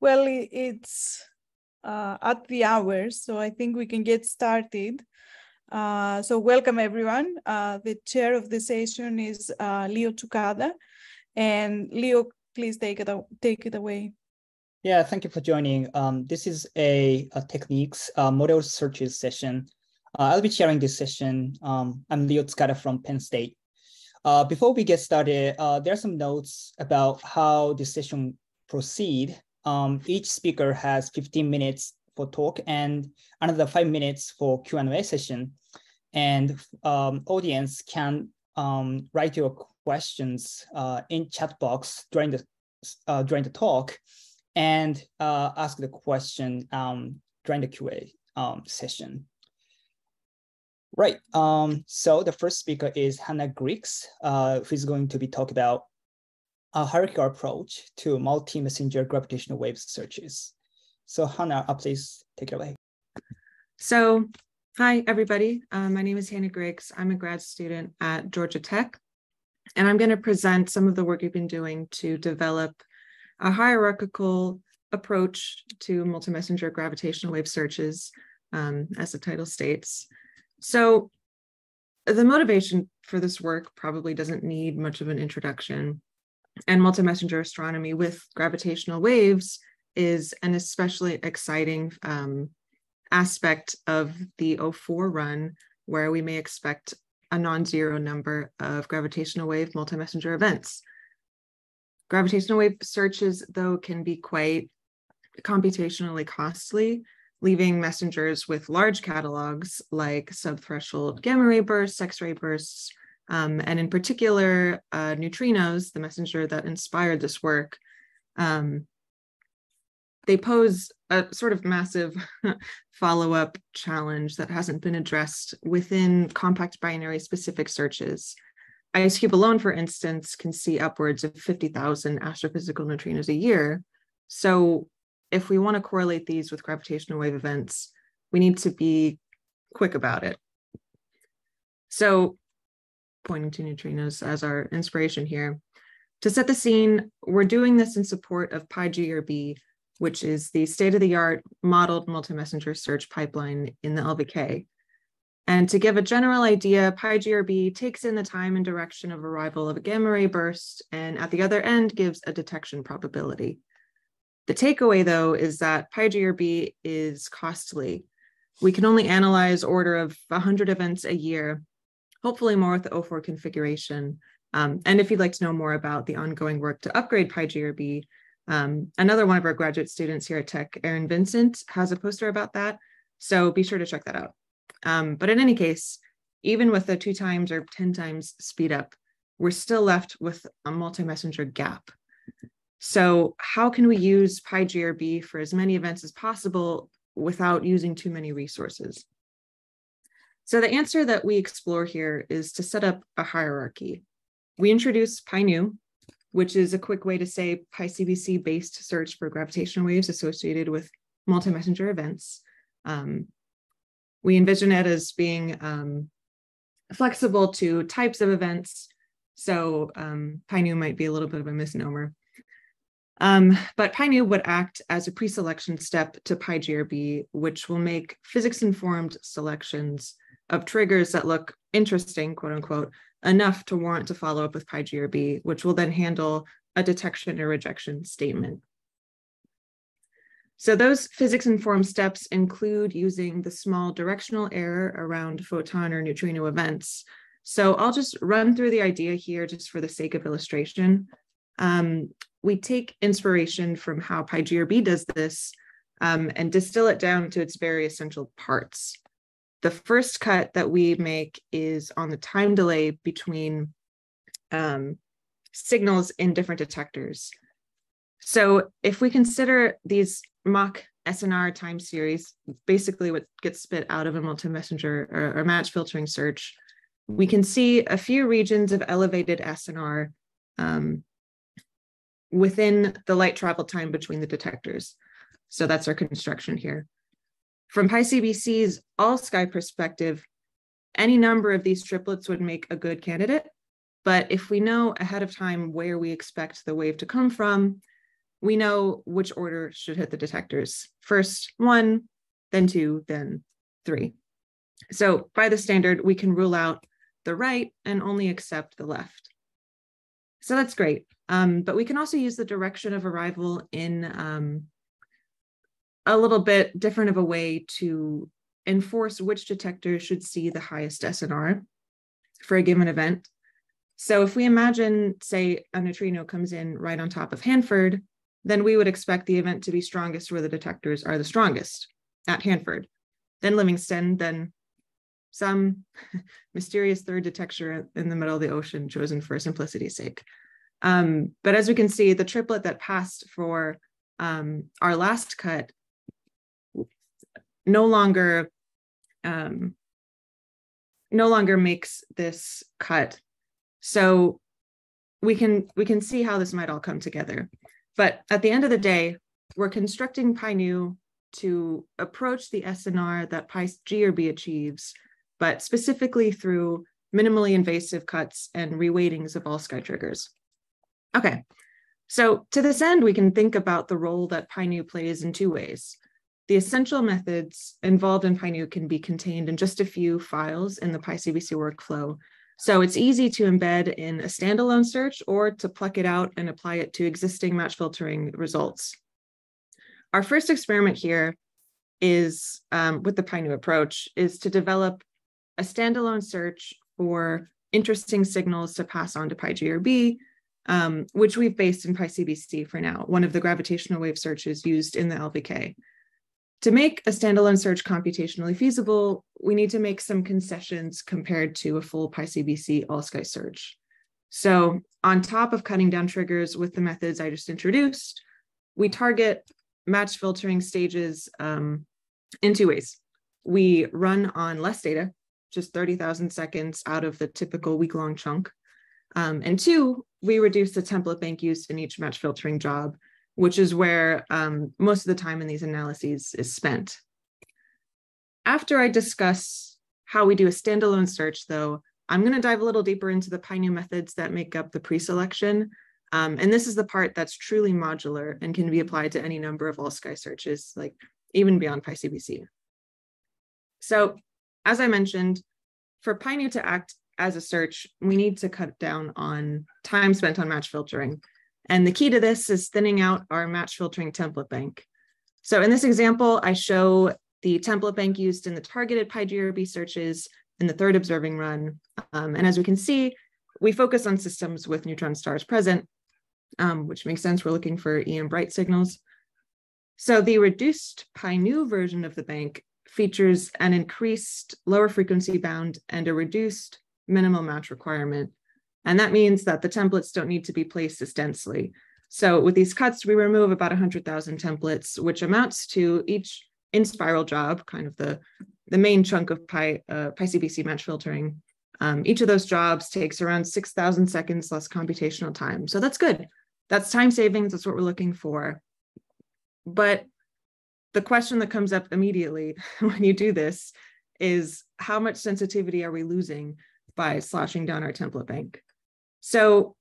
Well, it's at the hour, so I think we can get started. So welcome everyone. The chair of the session is Leo Tsukada. And Leo, please take it away. Yeah, thank you for joining. This is a techniques model searches session. I'll be chairing this session. I'm Leo Tsukada from Penn State. Before we get started, there are some notes about how this session proceed. Each speaker has 15 minutes for talk and another 5 minutes for Q&A session. And audience can write your questions in chat box during the talk and ask the question during the QA session. Right, so the first speaker is Hannah Griggs, who's going to be talking about a hierarchical approach to multi-messenger gravitational wave searches. So Hannah, please take it away. So, hi everybody, my name is Hannah Griggs. I'm a grad student at Georgia Tech, and I'm going to present some of the work we've been doing to develop a hierarchical approach to multi-messenger gravitational wave searches, as the title states. So the motivation for this work probably doesn't need much of an introduction. And multi-messenger astronomy with gravitational waves is an especially exciting aspect of the 04 run, where we may expect a non-zero number of gravitational wave multi-messenger events. Gravitational wave searches, though, can be quite computationally costly, leaving messengers with large catalogs like subthreshold gamma ray bursts, X-ray bursts, and in particular, neutrinos, the messenger that inspired this work. They pose a sort of massive follow-up challenge that hasn't been addressed within compact binary specific searches. IceCube alone, for instance, can see upwards of 50,000 astrophysical neutrinos a year. So if we want to correlate these with gravitational wave events, we need to be quick about it. So pointing to neutrinos as our inspiration here. To set the scene, we're doing this in support of PyGRB, which is the state-of-the-art modeled multi-messenger search pipeline in the LVK. And to give a general idea, PyGRB takes in the time and direction of arrival of a gamma ray burst, and at the other end gives a detection probability. The takeaway, though, is that PyGRB is costly. We can only analyze order of 100 events a year, hopefully more with the 04 configuration. And if you'd like to know more about the ongoing work to upgrade PyGRB, another one of our graduate students here at Tech, Aaron Vincent, has a poster about that. So be sure to check that out. But in any case, even with the 2 times or 10 times speed up, we're still left with a multi-messenger gap. So how can we use PyGRB for as many events as possible without using too many resources? So the answer that we explore here is to set up a hierarchy. We introduce PyNew, which is a quick way to say PyCBC-based search for gravitational waves associated with multi-messenger events. We envision it as being flexible to types of events. So PyNew might be a little bit of a misnomer. But PyNew would act as a pre-selection step to PyGRB, which will make physics-informed selections of triggers that look interesting, quote unquote, enough to warrant to follow up with PyGRB, which will then handle a detection or rejection statement. So those physics-informed steps include using the small directional error around photon or neutrino events. So I'll just run through the idea here just for the sake of illustration. We take inspiration from how PyGRB does this and distill it down to its very essential parts. The first cut that we make is on the time delay between signals in different detectors. So if we consider these Mach SNR time series, basically what gets spit out of a multi-messenger or match filtering search, we can see a few regions of elevated SNR within the light travel time between the detectors. So that's our construction here. From PyCBC's all-sky perspective, any number of these triplets would make a good candidate. But if we know ahead of time where we expect the wave to come from, we know which order should hit the detectors. First 1, then 2, then 3. So by the standard, we can rule out the right and only accept the left. So that's great. But we can also use the direction of arrival in a little bit different of a way to enforce which detector should see the highest SNR for a given event. So if we imagine, say, a neutrino comes in right on top of Hanford, then we would expect the event to be strongest where the detectors are the strongest, at Hanford. Then Livingston, then some mysterious third detector in the middle of the ocean chosen for simplicity's sake. But as we can see, the triplet that passed for our last cut no longer makes this cut. So we can see how this might all come together. But at the end of the day, we're constructing pi-nu to approach the SNR that pi G or B achieves, but specifically through minimally invasive cuts and reweightings of all sky triggers. Okay, so to this end, we can think about the role that pi-nu plays in 2 ways. The essential methods involved in pi-nu can be contained in just a few files in the PyCBC workflow. So it's easy to embed in a standalone search or to pluck it out and apply it to existing match filtering results. Our first experiment here is, with the pi-nu approach, is to develop a standalone search for interesting signals to pass on to pi G or B, which we've based in PyCBC for now, one of the gravitational wave searches used in the LVK. To make a standalone search computationally feasible, we need to make some concessions compared to a full PyCBC all-sky search. So on top of cutting down triggers with the methods I just introduced, we target match filtering stages in 2 ways. We run on less data, just 30,000 seconds out of the typical week-long chunk. And 2, we reduce the template bank used in each match filtering job, which is where most of the time in these analyses is spent. After I discuss how we do a standalone search, though, I'm going to dive a little deeper into the pi-nu methods that make up the pre-selection. And this is the part that's truly modular and can be applied to any number of all-sky searches, like even beyond PyCBC. So as I mentioned, for pi-nu to act as a search, we need to cut down on time spent on match filtering. And the key to this is thinning out our match filtering template bank. So in this example, I show the template bank used in the targeted pi G or B searches in the 3rd observing run. And as we can see, we focus on systems with neutron stars present, which makes sense. We're looking for EM bright signals. So the reduced pi-nu version of the bank features an increased lower frequency bound and a reduced minimal match requirement. And that means that the templates don't need to be placed as densely. So with these cuts, we remove about 100,000 templates, which amounts to each in spiral job, kind of the main chunk of PyCBC match filtering. Each of those jobs takes around 6,000 seconds less computational time. So that's good. That's time savings. That's what we're looking for. But the question that comes up immediately when you do this is, how much sensitivity are we losing by sloshing down our template bank? So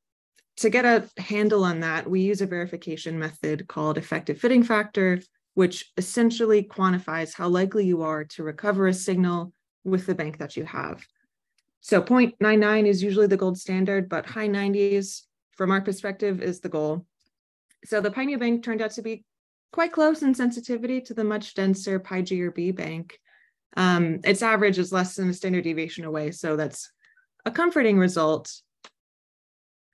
to get a handle on that, we use a verification method called effective fitting factor, which essentially quantifies how likely you are to recover a signal with the bank that you have. So 0.99 is usually the gold standard, but high 90s from our perspective is the goal. So the pi-nu bank turned out to be quite close in sensitivity to the much denser pi G or B bank. Its average is less than a standard deviation away, so that's a comforting result.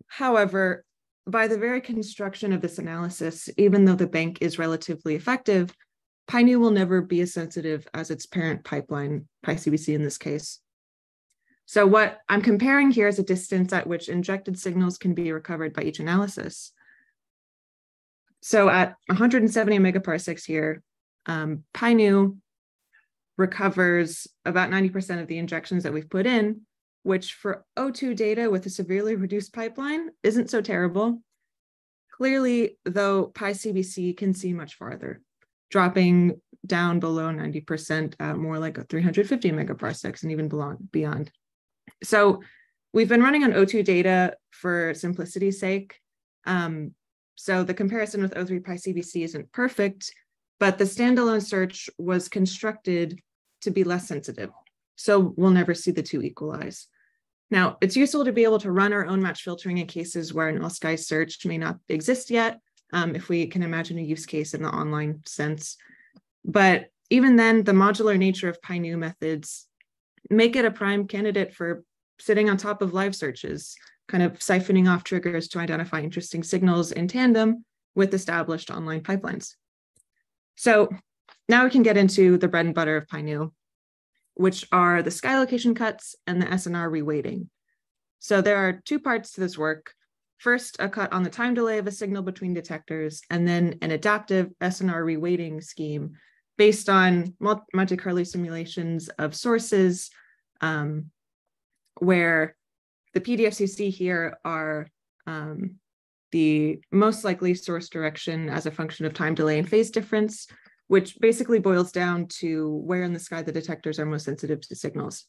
However, by the very construction of this analysis, even though the bank is relatively effective, pi-nu will never be as sensitive as its parent pipeline, PyCBC in this case. So what I'm comparing here is a distance at which injected signals can be recovered by each analysis. So at 170 megaparsecs here, pi-nu recovers about 90% of the injections that we've put in, which for O2 data with a severely reduced pipeline isn't so terrible. Clearly, though, PyCBC can see much farther, dropping down below 90% at more like 350 megaparsecs and even beyond. So we've been running on O2 data for simplicity's sake. So the comparison with O3 PyCBC isn't perfect, but the standalone search was constructed to be less sensitive. So we'll never see the two equalize. Now, it's useful to be able to run our own match filtering in cases where an all-sky search may not exist yet, if we can imagine a use case in the online sense. But even then, the modular nature of PyNu methods make it a prime candidate for sitting on top of live searches, kind of siphoning off triggers to identify interesting signals in tandem with established online pipelines. So now we can get into the bread and butter of PyNu, which are the sky location cuts and the SNR reweighting. So there are two parts to this work. First, a cut on the time delay of a signal between detectors, and then an adaptive SNR reweighting scheme based on Monte Carlo simulations of sources, where the PDFs you see here are the most likely source direction as a function of time delay and phase difference, which basically boils down to where in the sky the detectors are most sensitive to signals.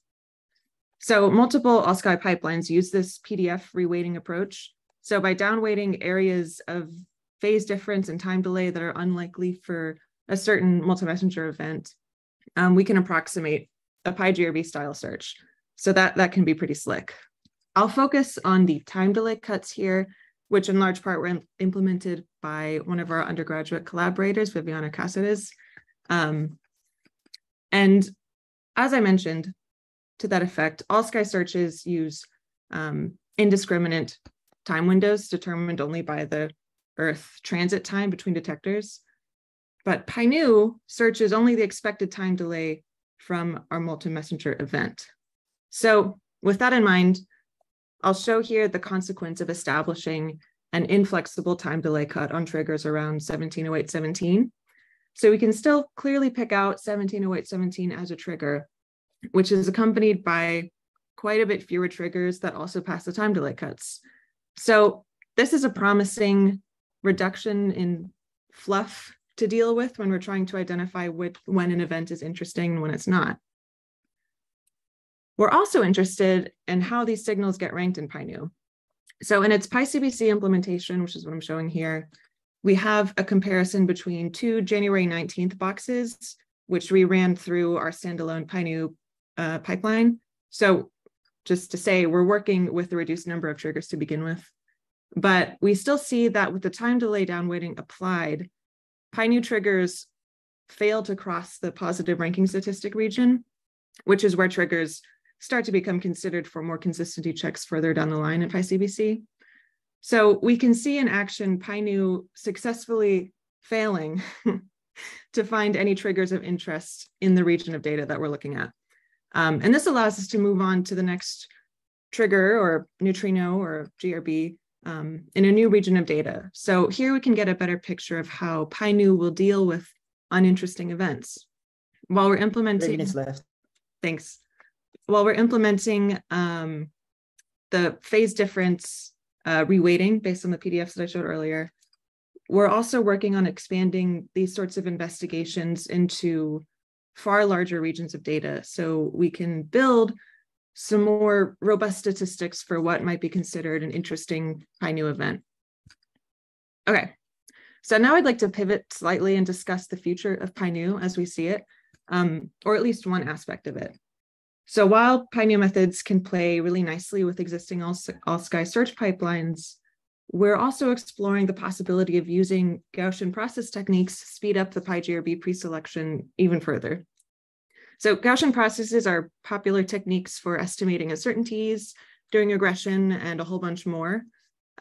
So multiple all-sky pipelines use this PDF reweighting approach. So by downweighting areas of phase difference and time delay that are unlikely for a certain multi-messenger event, we can approximate a PyGRB style search. So that can be pretty slick. I'll focus on the time delay cuts here, which in large part were implemented by one of our undergraduate collaborators, Viviana Cáceres. And as I mentioned, to that effect, all sky searches use indiscriminate time windows determined only by the Earth transit time between detectors. But PyNu searches only the expected time delay from our multi-messenger event. So with that in mind, I'll show here the consequence of establishing an inflexible time delay cut on triggers around 170817. So we can still clearly pick out 170817 as a trigger, which is accompanied by quite a bit fewer triggers that also pass the time delay cuts. So this is a promising reduction in fluff to deal with when we're trying to identify when an event is interesting and when it's not. We're also interested in how these signals get ranked in PyNu. So in its PyCBC implementation, which is what I'm showing here, we have a comparison between two January 19th boxes, which we ran through our standalone PyNu pipeline. So just to say, we're working with a reduced number of triggers to begin with, but we still see that with the time delay downweighting applied, PyNu triggers fail to cross the positive ranking statistic region, which is where triggers start to become considered for more consistency checks further down the line in PyCBC. So we can see in action PyNu successfully failing to find any triggers of interest in the region of data that we're looking at. And this allows us to move on to the next trigger or neutrino or GRB in a new region of data. So here we can get a better picture of how PyNu will deal with uninteresting events. While we're implementing— 3 minutes left. Thanks. While we're implementing the phase difference reweighting based on the PDFs that I showed earlier, we're also working on expanding these sorts of investigations into far larger regions of data so we can build some more robust statistics for what might be considered an interesting PyNu event. Okay, so now I'd like to pivot slightly and discuss the future of PyNu as we see it, or at least one aspect of it. So while PyNu methods can play really nicely with existing all-sky search pipelines, we're also exploring the possibility of using Gaussian process techniques to speed up the PyGRB preselection even further. So Gaussian processes are popular techniques for estimating uncertainties, doing regression, and a whole bunch more.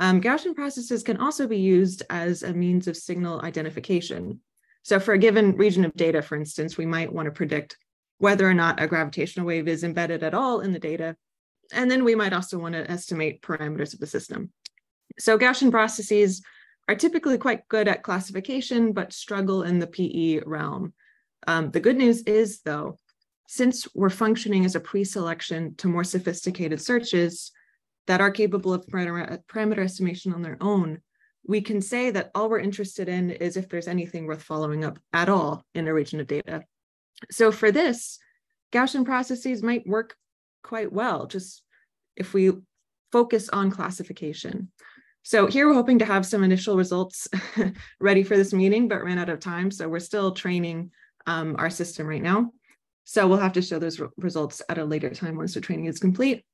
Gaussian processes can also be used as a means of signal identification. So for a given region of data, for instance, we might want to predict whether or not a gravitational wave is embedded at all in the data. And then we might also want to estimate parameters of the system. So Gaussian processes are typically quite good at classification, but struggle in the PE realm. The good news is, though, since we're functioning as a pre-selection to more sophisticated searches that are capable of parameter estimation on their own, we can say that all we're interested in is if there's anything worth following up at all in a region of data. So for this, Gaussian processes might work quite well, just if we focus on classification. So here we're hoping to have some initial results ready for this meeting, but ran out of time. So we're still training our system right now. So we'll have to show those results at a later time once the training is complete.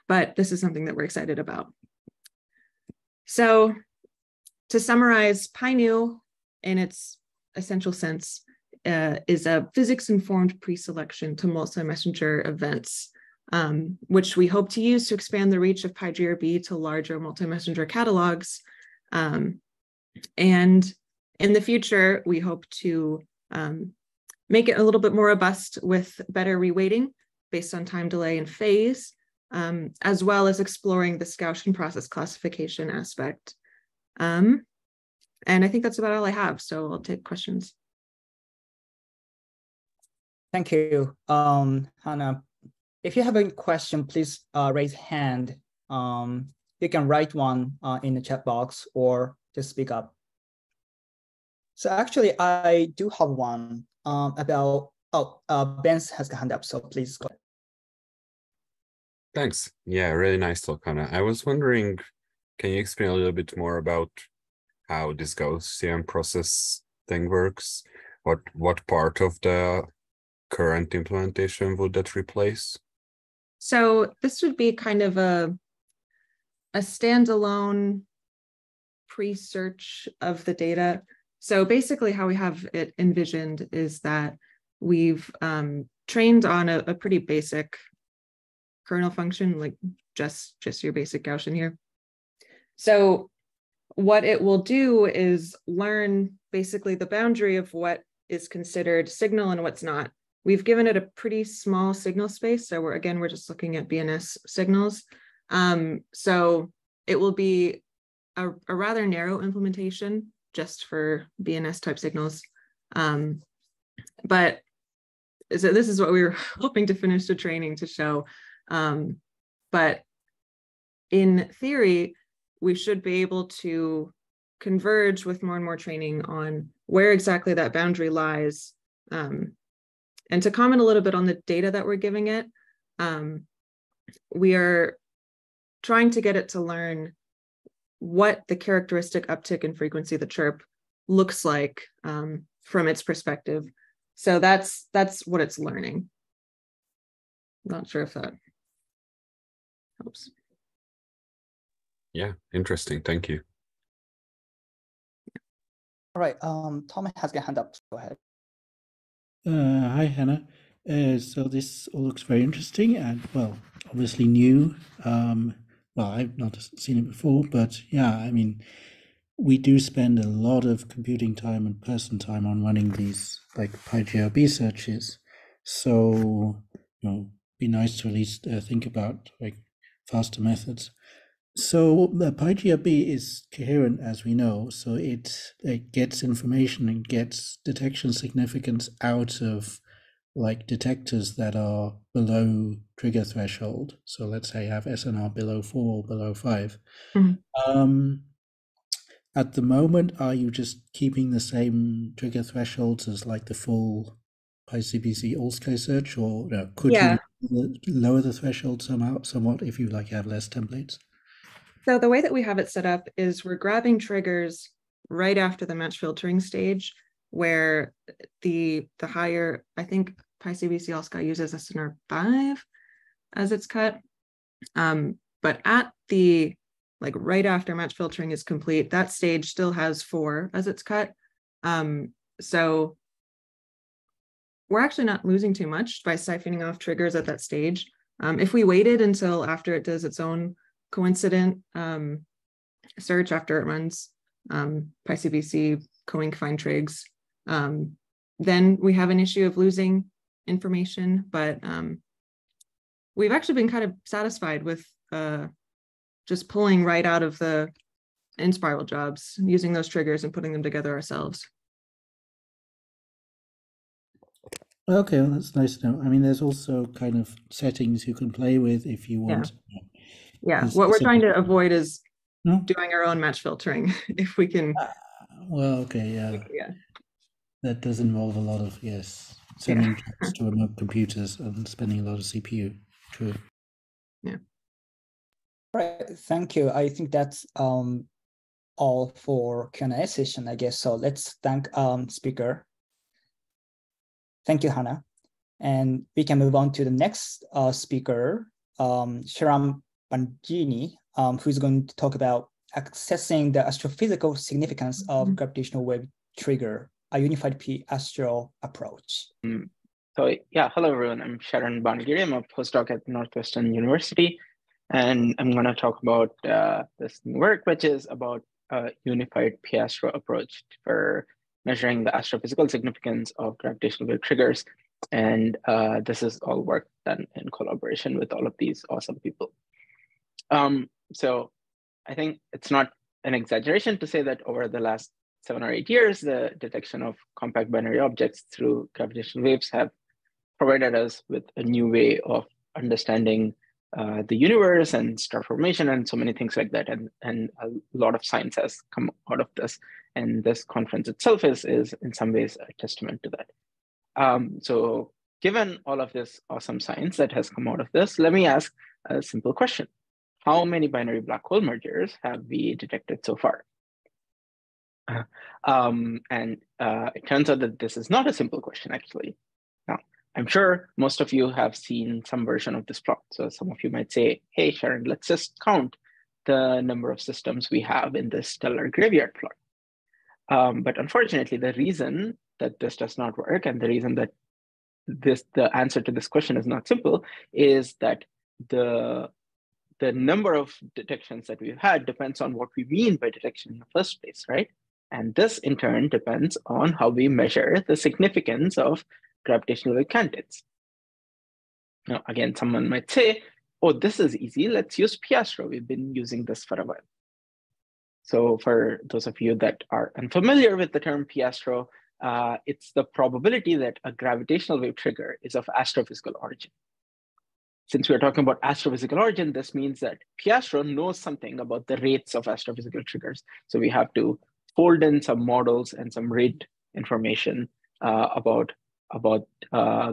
But this is something that we're excited about. So to summarize, PyNew in its essential sense is a physics-informed pre-selection to multi-messenger events, which we hope to use to expand the reach of PyGRB to larger multi-messenger catalogs. And in the future, we hope to make it a little bit more robust with better reweighting based on time delay and phase, as well as exploring the Gaussian process classification aspect. And I think that's about all I have, so I'll take questions. Thank you, Hannah. If you have a question, please raise hand. You can write one in the chat box or just speak up. So actually, I do have one about, Ben has a hand up, so please go ahead. Thanks. Yeah, really nice talk, Hannah. I was wondering, can you explain a little bit more about how this Gaussian process thing works? What part of the current implementation would that replace? So this would be kind of a standalone pre-search of the data. So basically how we have it envisioned is that we've trained on a pretty basic kernel function, like just your basic Gaussian here. So what it will do is learn basically the boundary of what is considered signal and what's not. We've given it a pretty small signal space. So we're just looking at BNS signals. So it will be a rather narrow implementation just for BNS type signals. But so this is what we were hoping to finish the training to show. But in theory, we should be able to converge with more and more training on where exactly that boundary lies. And to comment a little bit on the data that we're giving it, we are trying to get it to learn what the characteristic uptick in frequency of the chirp looks like from its perspective. So that's what it's learning. Not sure if that helps. Yeah, interesting. Thank you. All right, Tom has a hand up. Go ahead. Hi, Hannah. So this all looks very interesting and, well, obviously new. Well, I've not seen it before, but yeah, I mean, we do spend a lot of computing time and person time on running these like PyGRB searches. So, be nice to at least think about like faster methods. So the PyGRB is coherent, as we know, so it gets information and gets detection significance out of like detectors that are below trigger threshold. So let's say have SNR below 4 or below 5. Mm-hmm. At the moment, are you just keeping the same trigger thresholds as like the full PyCBC all-sky search, or could you lower the threshold somewhat if you like have less templates? So the way that we have it set up is we're grabbing triggers right after the match filtering stage, where the higher, I think PyCBC all-sky uses SNR 5 as its cut. But at the, like right after match filtering is complete, that stage still has 4 as its cut. So we're actually not losing too much by siphoning off triggers at that stage. If we waited until after it does its own coincident search, after it runs PyCBC coinc find trigs, then we have an issue of losing information, but we've actually been kind of satisfied with just pulling right out of the in-spiral jobs, using those triggers and putting them together ourselves. Okay, well, that's nice to know. I mean, there's also kind of settings you can play with if you want. Yeah, what we're trying to avoid is doing our own match filtering, if we can. Well, okay, yeah. That does involve a lot of, sending jobs to remote computers and spending a lot of CPU. True. Yeah. Right, thank you. I think that's all for Q&A session, I guess. So let's thank speaker. Thank you, Hannah. And we can move on to the next speaker, Sharan Banagiri, who's going to talk about accessing the astrophysical significance of gravitational wave trigger, a unified p-astro approach. So yeah, hello everyone. I'm Sharan Banagiri. I'm a postdoc at Northwestern University, and I'm going to talk about this new work, which is about a unified p-astro approach for measuring the astrophysical significance of gravitational wave triggers. And this is all work done in collaboration with all of these awesome people. So I think it's not an exaggeration to say that over the last 7 or 8 years, the detection of compact binary objects through gravitational waves have provided us with a new way of understanding the universe and star formation and so many things like that. And a lot of science has come out of this. And this conference itself is in some ways a testament to that. So given all of this awesome science that has come out of this, let me ask a simple question. How many binary black hole mergers have we detected so far? It turns out that this is not a simple question, actually. Now, I'm sure most of you have seen some version of this plot. So some of you might say, hey, Sharan, let's just count the number of systems we have in this stellar graveyard plot. But unfortunately, the reason that this does not work and the reason that the answer to this question is not simple is that the number of detections that we've had depends on what we mean by detection in the first place, right? And this in turn depends on how we measure the significance of gravitational wave candidates. Now, again, someone might say, oh, this is easy. Let's use p-astro. We've been using this for a while. So for those of you that are unfamiliar with the term p-astro, it's the probability that a gravitational wave trigger is of astrophysical origin. Since we're talking about astrophysical origin, this means that p-astro knows something about the rates of astrophysical triggers. So we have to fold in some models and some rate information about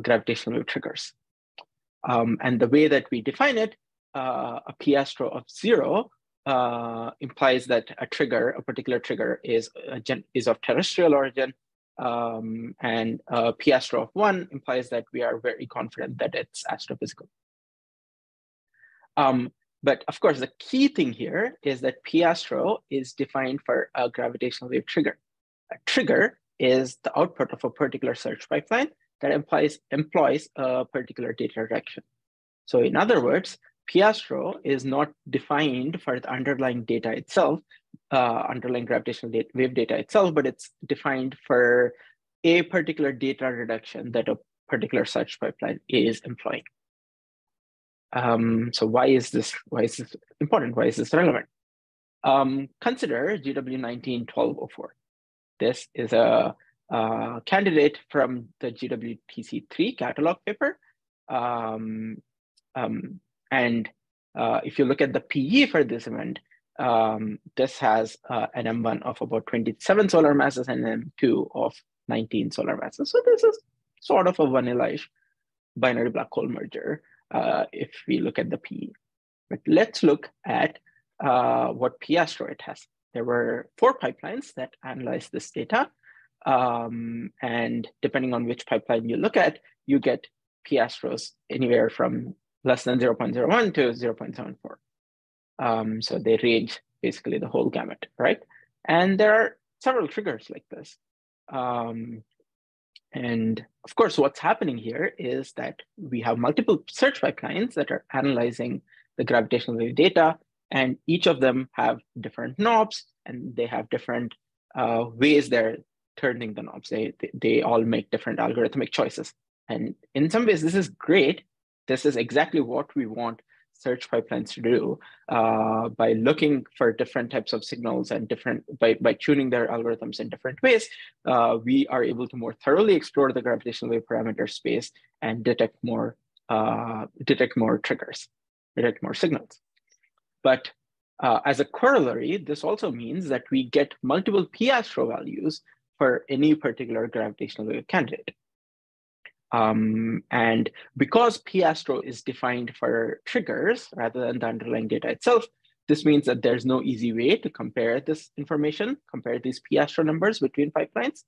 gravitational wave triggers. And the way that we define it, a p-astro of 0 implies that a particular trigger is of terrestrial origin, and a p-astro of 1 implies that we are very confident that it's astrophysical. But of course, the key thing here is that p-astro is defined for a gravitational wave trigger. A trigger is the output of a particular search pipeline that employs a particular data direction. So in other words, p-astro is not defined for the underlying data itself, underlying gravitational wave data itself, but it's defined for a particular data reduction that a particular search pipeline is employing. So why is this important? Why is this relevant? Consider GW19-1204. This is a candidate from the GWTC3 catalog paper. If you look at the PE for this event, this has an M1 of about 27 solar masses and an M2 of 19 solar masses. So this is sort of a vanilla-ish binary black hole merger if we look at the PE. But let's look at what p-astro it has. There were 4 pipelines that analyzed this data. And depending on which pipeline you look at, you get p-astros anywhere from less than 0.01 to 0.74. So they range basically the whole gamut, right? And there are several triggers like this. And of course, what's happening here is that we have multiple search pipelines that are analyzing the gravitational wave data, and each of them have different knobs, and they have different ways they're turning the knobs. They all make different algorithmic choices. And in some ways, this is great. This is exactly what we want search pipelines to do by looking for different types of signals and by tuning their algorithms in different ways. We are able to more thoroughly explore the gravitational wave parameter space and detect more triggers, detect more signals. But as a corollary, this also means that we get multiple p-astro values for any particular gravitational wave candidate. And because p-astro is defined for triggers rather than the underlying data itself, this means that there's no easy way to compare this information, compare these p-astro numbers between pipelines.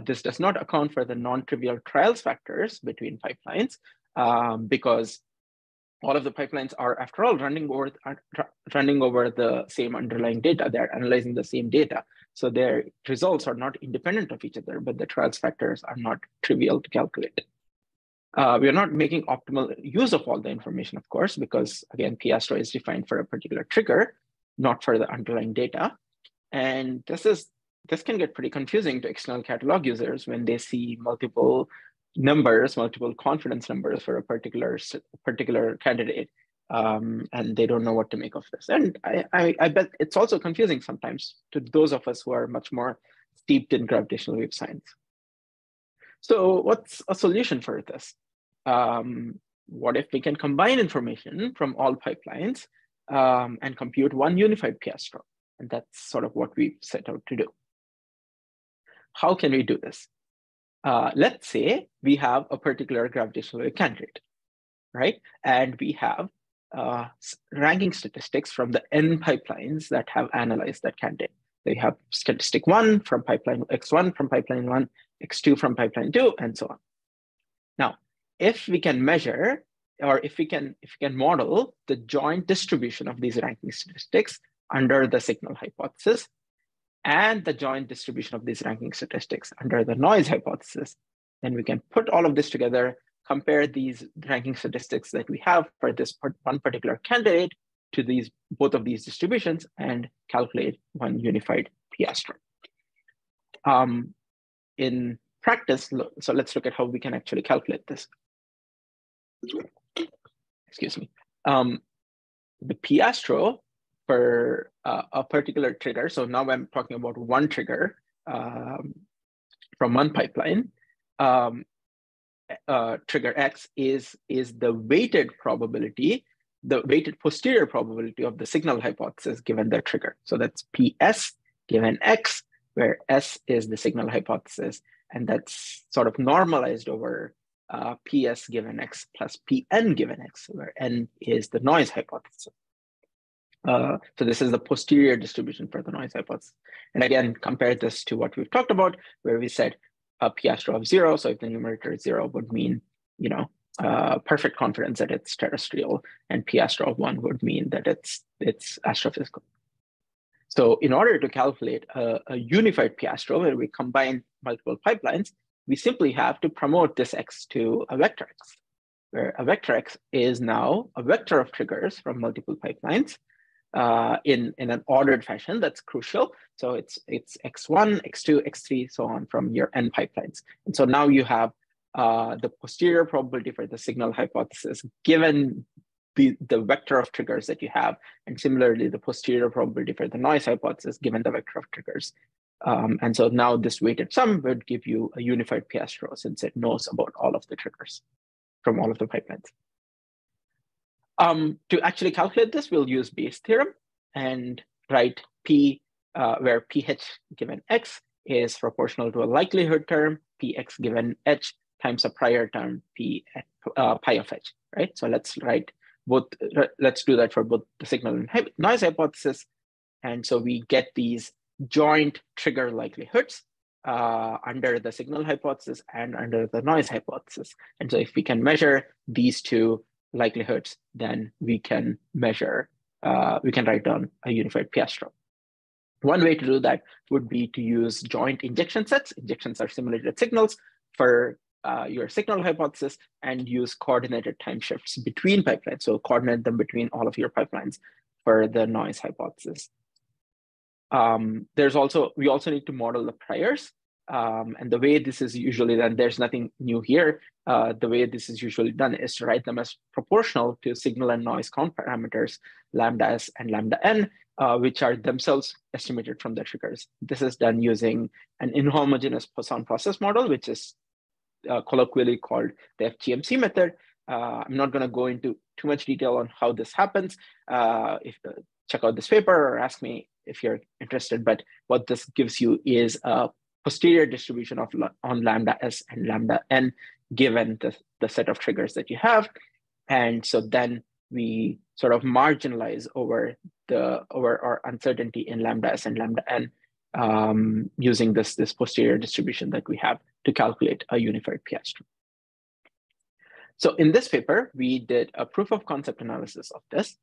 This does not account for the non-trivial trials factors between pipelines, because all of the pipelines are, after all, running over the same underlying data. They're analyzing the same data. So their results are not independent of each other, but the trials factors are not trivial to calculate. We are not making optimal use of all the information, of course, because again, p-astro is defined for a particular trigger, not for the underlying data. And this can get pretty confusing to external catalog users when they see multiple numbers, multiple confidence numbers for a particular candidate, and they don't know what to make of this. And I bet it's also confusing sometimes to those of us who are much more steeped in gravitational wave science. So what's a solution for this? What if we can combine information from all pipelines and compute one unified p-astro? And that's sort of what we set out to do. How can we do this? Let's say we have a particular gravitational wave candidate, right? And we have ranking statistics from the n pipelines that have analyzed that candidate. They have statistic 1 from pipeline x1 from pipeline 1, x2 from pipeline 2, and so on. Now, if we can measure, or if we can model the joint distribution of these ranking statistics under the signal hypothesis, and the joint distribution of these ranking statistics under the noise hypothesis, then we can put all of this together, compare these ranking statistics that we have for this one particular candidate to both of these distributions, and calculate one unified p-astro. In practice, so let's look at how we can actually calculate this. Excuse me. The p-astro for a particular trigger, so now I'm talking about one trigger from one pipeline, trigger X is the weighted probability, the weighted posterior probability of the signal hypothesis given the trigger. So that's PS given X, where S is the signal hypothesis, and that's sort of normalized over PS given X plus PN given X, where N is the noise hypothesis. So this is the posterior distribution for the noise hypothesis. And again, compare this to what we've talked about, where we said a p-astro of 0. So if the numerator is 0 would mean, perfect confidence that it's terrestrial, and p-astro of 1 would mean that it's astrophysical. So in order to calculate a unified p-astro where we combine multiple pipelines, we simply have to promote this X to a vector X, where a vector X is now a vector of triggers from multiple pipelines, in an ordered fashion. That's crucial. So it's x1, x2, x3, so on from your n pipelines. And so now you have the posterior probability for the signal hypothesis given the vector of triggers that you have, and similarly the posterior probability for the noise hypothesis given the vector of triggers. And so now this weighted sum would give you a unified p-astro since it knows about all of the triggers from all of the pipelines. To actually calculate this, we'll use Bayes' theorem and write P, where PH given X is proportional to a likelihood term, PX given H times a prior term, pi of H, right? So let's write both, let's do that for both the signal and noise hypothesis. And so we get these joint trigger likelihoods under the signal hypothesis and under the noise hypothesis. And so if we can measure these two likelihoods, then we can measure, we can write down a unified p-astro. One way to do that would be to use joint injection sets. Injections are simulated signals for your signal hypothesis, and use coordinated time shifts between pipelines. So coordinate them between all of your pipelines for the noise hypothesis. We also need to model the priors. And the way this is usually done, there's nothing new here. The way this is usually done is to write them as proportional to signal and noise count parameters, lambda s and lambda n, which are themselves estimated from the triggers. This is done using an inhomogeneous Poisson process model, which is colloquially called the FGMC method. I'm not going to go into too much detail on how this happens. Check out this paper or ask me if you're interested, but what this gives you is a posterior distribution of on lambda s and lambda n, given the set of triggers that you have. And so then we sort of marginalize over our uncertainty in lambda s and lambda n using this posterior distribution that we have to calculate a unified p-astro. So in this paper, we did a proof of concept analysis of this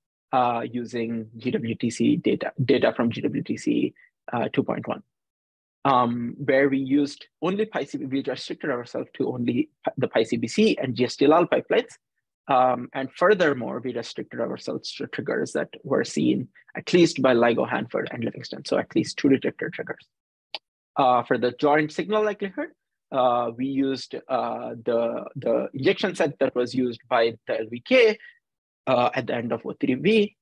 using GWTC data from GWTC 2.1. Where we used only PyCB, we restricted ourselves to only the PyCBC and GST-LAL pipelines. And furthermore, we restricted ourselves to triggers that were seen at least by LIGO, Hanford, and Livingston, so at least 2 detector triggers. For the joint signal likelihood, we used the injection set that was used by the LVK at the end of O3V.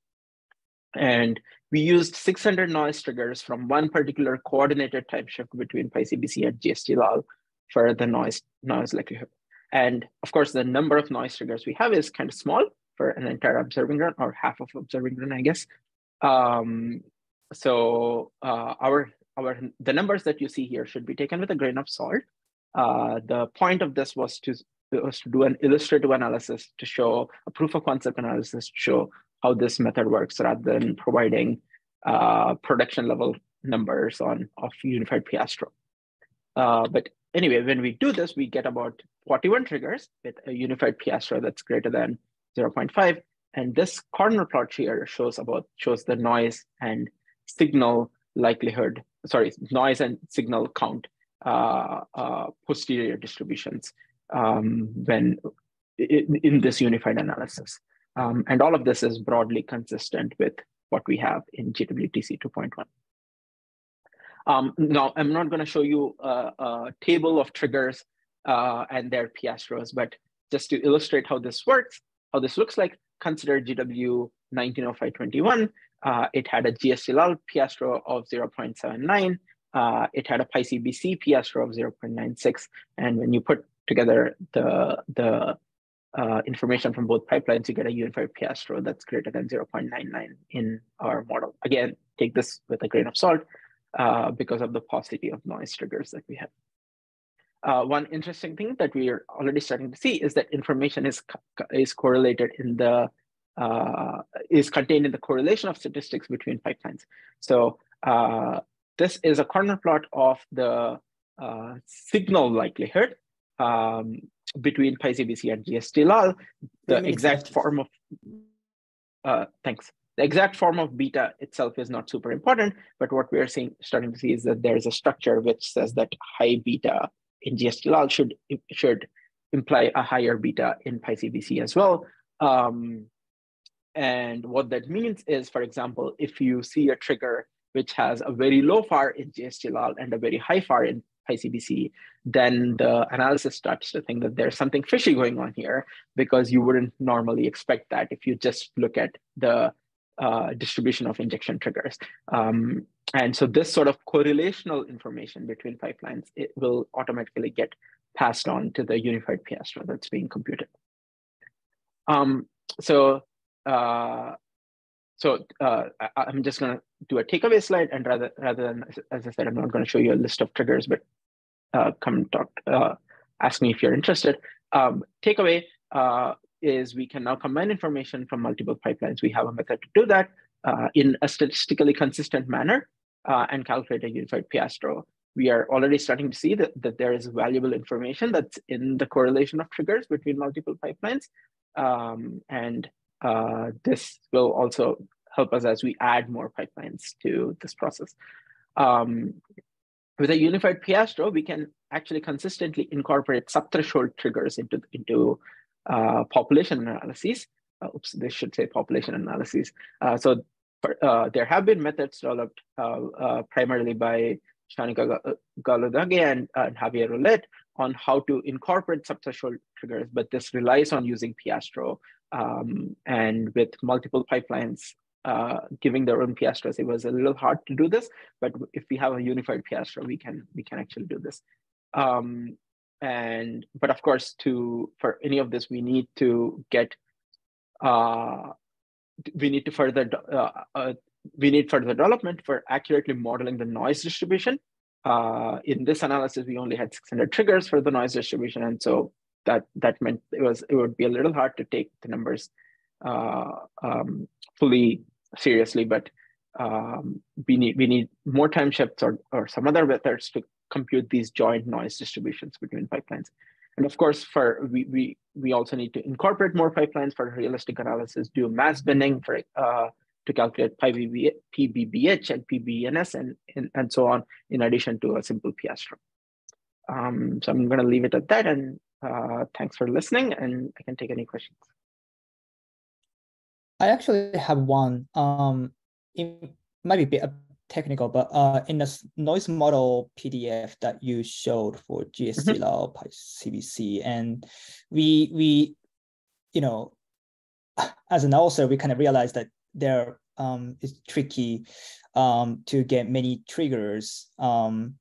And we used 600 noise triggers from one particular coordinated time shift between PyCBC and GST-LAL for the noise likelihood. And of course, the number of noise triggers we have is kind of small for an entire observing run, or half of observing run, I guess. So the numbers that you see here should be taken with a grain of salt. The point of this was to do an illustrative analysis to show a proof of concept analysis to show how this method works, rather than providing production level numbers of unified p-astro. But anyway, when we do this, we get about 41 triggers with a unified p-astro that's greater than 0.5. And this corner plot here shows the noise and signal likelihood, noise and signal count posterior distributions when in this unified analysis. And all of this is broadly consistent with what we have in GWTC 2.1. Now, I'm not going to show you a table of triggers and their p-astros, but just to illustrate how this works, how this looks like, consider GW 190521. It had a GST-LAL p-astro of 0.79. It had a PyCBC p-astro of 0.96. And when you put together the information from both pipelines, you get a unified p-astro that's greater than 0.99 in our model. Again, take this with a grain of salt because of the paucity of noise triggers that we have. One interesting thing that we are already starting to see is that information is correlated in the is contained in the correlation of statistics between pipelines. So this is a corner plot of the signal likelihood between PyCBC and GST-LAL. The exact form of The exact form of beta itself is not super important, but what we are starting to see is that there is a structure which says that high beta in GST-LAL should imply a higher beta in PyCBC as well. And what that means is, for example, if you see a trigger which has a very low FAR in GST-LAL and a very high FAR in PyCBC, then the analysis starts to think that there's something fishy going on here, because you wouldn't normally expect that if you just look at the distribution of injection triggers. And so this sort of correlational information between pipelines, it will automatically get passed on to the unified p-astro that's being computed. I'm just going to do a takeaway slide, and rather than, as I said, I'm not going to show you a list of triggers, but come talk, ask me if you're interested. Takeaway is we can now combine information from multiple pipelines. We have a method to do that in a statistically consistent manner and calculate a unified p-astro. We are already starting to see that there is valuable information that's in the correlation of triggers between multiple pipelines. This will also help us as we add more pipelines to this process. With a unified p-astro, we can actually consistently incorporate subthreshold triggers into population analyses. Oops, they should say population analyses. There have been methods developed primarily by Shanika Galudage and Javier Roulette on how to incorporate subthreshold triggers, but this relies on using p-astro. And with multiple pipelines giving their own p-astros, it was a little hard to do this. But if we have a unified p-astro, we can actually do this. But of course, for any of this, we need to get we need further development for accurately modeling the noise distribution In this analysis, we only had 600 triggers for the noise distribution, and so that meant it would be a little hard to take the numbers fully seriously. But we need more time shifts or some other methods to compute these joint noise distributions between pipelines. And of course, we also need to incorporate more pipelines for realistic analysis, do mass binning for to calculate PBBH and PBNS and so on, in addition to a simple p-astro. So I'm going to leave it at that, and thanks for listening, and I can take any questions. I actually have one. It might be a bit technical, but in the noise model PDF that you showed for GST-Lao CBC, and we as an author, we kind of realized that there it's tricky to get many triggers from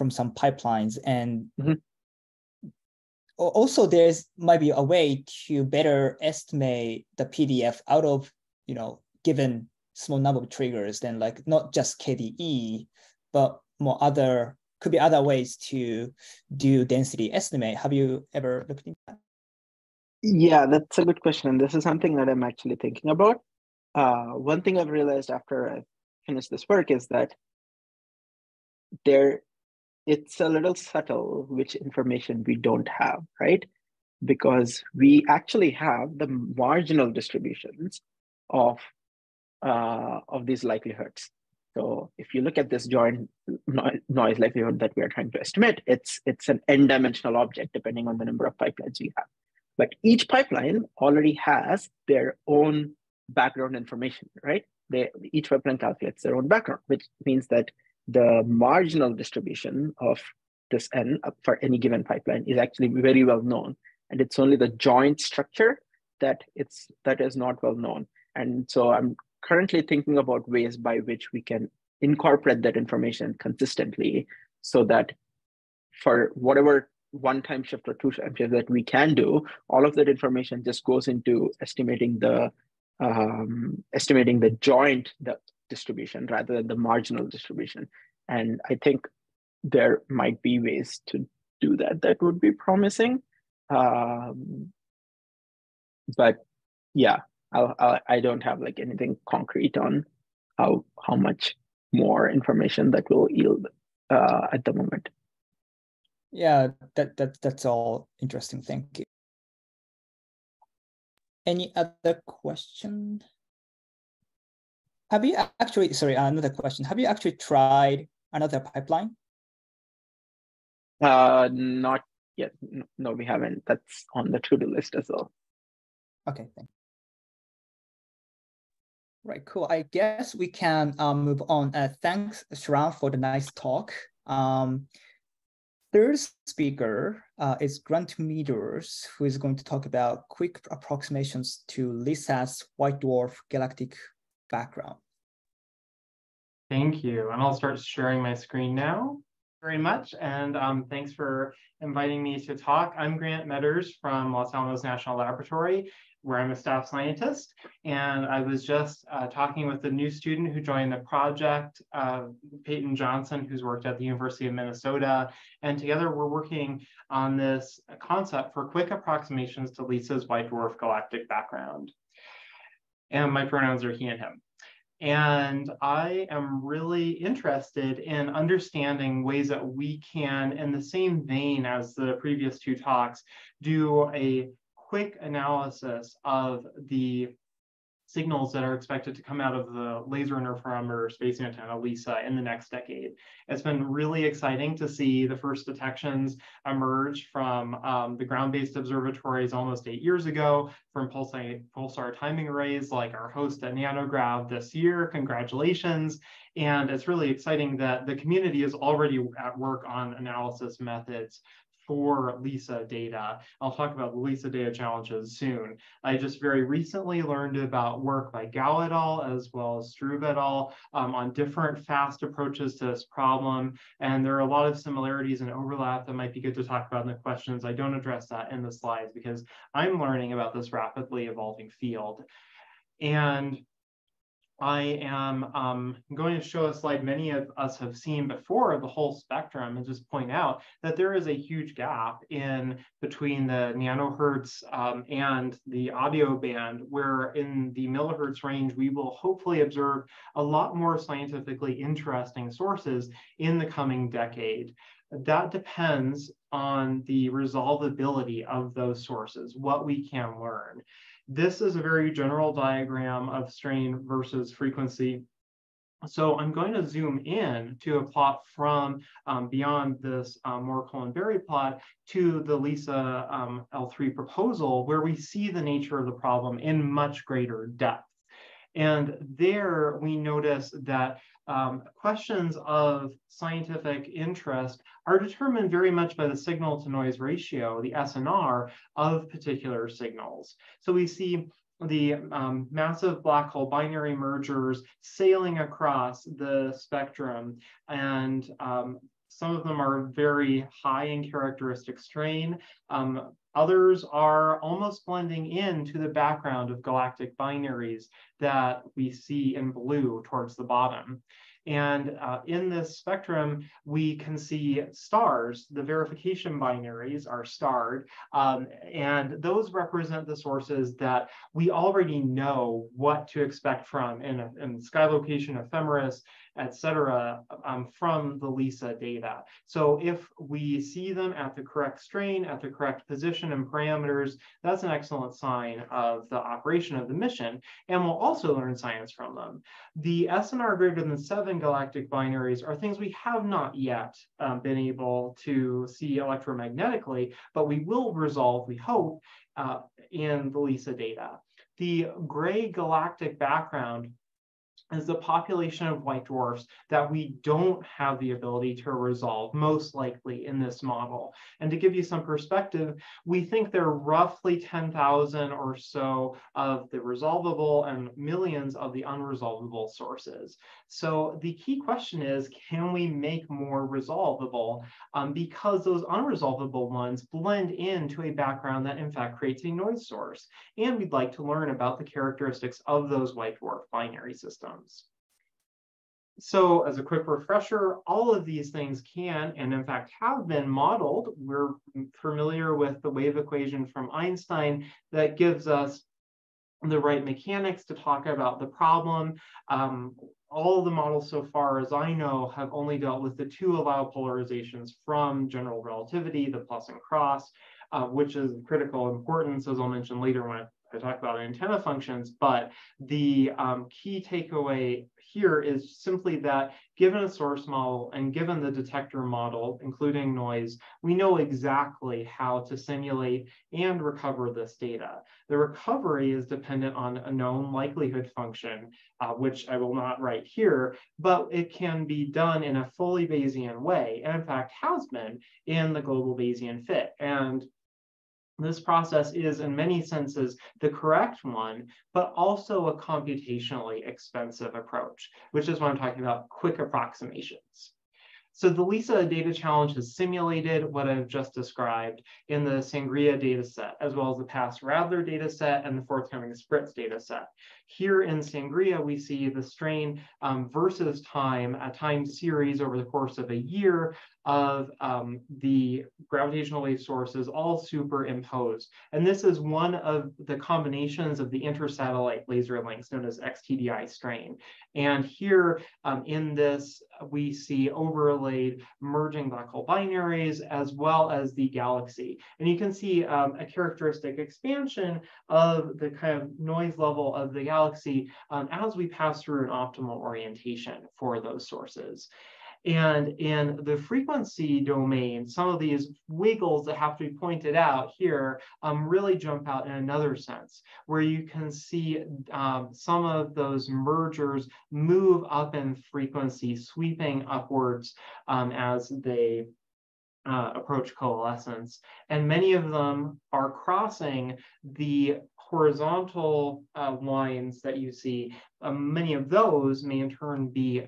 some pipelines, and also there's might be a way to better estimate the PDF out of given small number of triggers, than like not just KDE, but could be other ways to do density estimate. Have you ever looked into that? Yeah, that's a good question, and this is something that I'm actually thinking about. One thing I've realized after I finished this work is that it's a little subtle which information we don't have, right? Because we actually have the marginal distributions of these likelihoods. So if you look at this joint noise likelihood that we are trying to estimate, it's an n-dimensional object depending on the number of pipelines we have. But each pipeline already has their own background information, right? Each pipeline calculates their own background, which means that the marginal distribution of this n for any given pipeline is actually very well known, and it's only the joint structure that is not well known. And so I'm currently thinking about ways by which we can incorporate that information consistently, so that for whatever one-time shift or two-time shift that we can do, all of that information just goes into estimating the joint distribution rather than the marginal distribution. And I think there might be ways to do that would be promising. But yeah, I don't have like anything concrete on how much more information that will yield at the moment. Yeah, that's all interesting. Thank you. Any other question? Have you actually, sorry, another question. Have you actually tried another pipeline? Not yet. No, we haven't. That's on the to-do list as well. Okay, thanks. Right, cool. I guess we can move on. Thanks, Sharan, for the nice talk. Third speaker is Grant Meadors, who is going to talk about quick approximations to LISA's WhiteDwarf galactic background. Thank you, and I'll start sharing my screen now. Very much, and thanks for inviting me to talk. I'm Grant Meadors from Los Alamos National Laboratory, where I'm a staff scientist, and I was just talking with a new student who joined the project, Peyton Johnson, who's worked at the University of Minnesota, and together we're working on this concept for quick approximations to LISA's WhiteDwarf galactic background. And my pronouns are he and him. And I am really interested in understanding ways that we can, in the same vein as the previous two talks, do a quick analysis of the signals that are expected to come out of the laser interferometer space antenna LISA in the next decade. It's been really exciting to see the first detections emerge from the ground-based observatories almost 8 years ago, from pulsar timing arrays like our host at Nanograv this year. Congratulations. And it's really exciting that the community is already at work on analysis methods for LISA data. I'll talk about the LISA data challenges soon. I just very recently learned about work by Gao et al. As well as Strube et al. On different fast approaches to this problem. And there are a lot of similarities and overlap that might be good to talk about in the questions. I don't address that in the slides because I'm learning about this rapidly evolving field. And I am going to show a slide many of us have seen before of the whole spectrum and just point out that there is a huge gap in between the nanohertz and the audio band, where in the millihertz range, we will hopefully observe a lot more scientifically interesting sources in the coming decade. That depends on the resolvability of those sources, what we can learn. This is a very general diagram of strain versus frequency. So I'm going to zoom in to a plot from beyond this Moore-Cullen-Berry plot to the LISA L3 proposal, where we see the nature of the problem in much greater depth. And there we notice that questions of scientific interest are determined very much by the signal to noise ratio, the SNR, of particular signals. So we see the massive black hole binary mergers sailing across the spectrum, and some of them are very high in characteristic strain. Others are almost blending into the background of galactic binaries that we see in blue towards the bottom. And in this spectrum, we can see stars. The verification binaries are starred, and those represent the sources that we already know what to expect from in sky location ephemeris, et cetera, from the LISA data. So if we see them at the correct strain, at the correct position and parameters, that's an excellent sign of the operation of the mission, and we'll also learn science from them. The SNR greater than 7 galactic binaries are things we have not yet been able to see electromagnetically, but we will resolve, we hope, in the LISA data. The gray galactic background is the population of white dwarfs that we don't have the ability to resolve, most likely in this model. And to give you some perspective, we think there are roughly 10,000 or so of the resolvable and millions of the unresolvable sources. So the key question is, can we make more resolvable? Because those unresolvable ones blend into a background that in fact creates a noise source. And we'd like to learn about the characteristics of those white dwarf binary systems. So as a quick refresher, all of these things can, and in fact have been modeled. We're familiar with the wave equation from Einstein that gives us the right mechanics to talk about the problem. All of the models so far, as I know, have only dealt with the two allowed polarizations from general relativity, the plus and cross, which is of critical importance, as I'll mention later when I talk about antenna functions. But the key takeaway here is simply that given a source model and given the detector model, including noise, we know exactly how to simulate and recover this data. The recovery is dependent on a known likelihood function, which I will not write here, but it can be done in a fully Bayesian way, and in fact has been in the global Bayesian fit. And this process is, in many senses, the correct one, but also a computationally expensive approach, which is what I'm talking about, quick approximations. So the LISA data challenge has simulated what I've just described in the Sangria data set, as well as the past Radler data set and the forthcoming Spritz data set. Here in Sangria, we see the strain versus time, a time series over the course of a year of the gravitational wave sources all superimposed. And this is one of the combinations of the intersatellite laser links known as XTDI strain. And here in this, we see overlaid merging black hole binaries as well as the galaxy. And you can see a characteristic expansion of the kind of noise level of the galaxy as we pass through an optimal orientation for those sources. And in the frequency domain, some of these wiggles that have to be pointed out here really jump out in another sense, where you can see some of those mergers move up in frequency, sweeping upwards as they approach coalescence. And many of them are crossing the horizontal lines that you see. Many of those may in turn be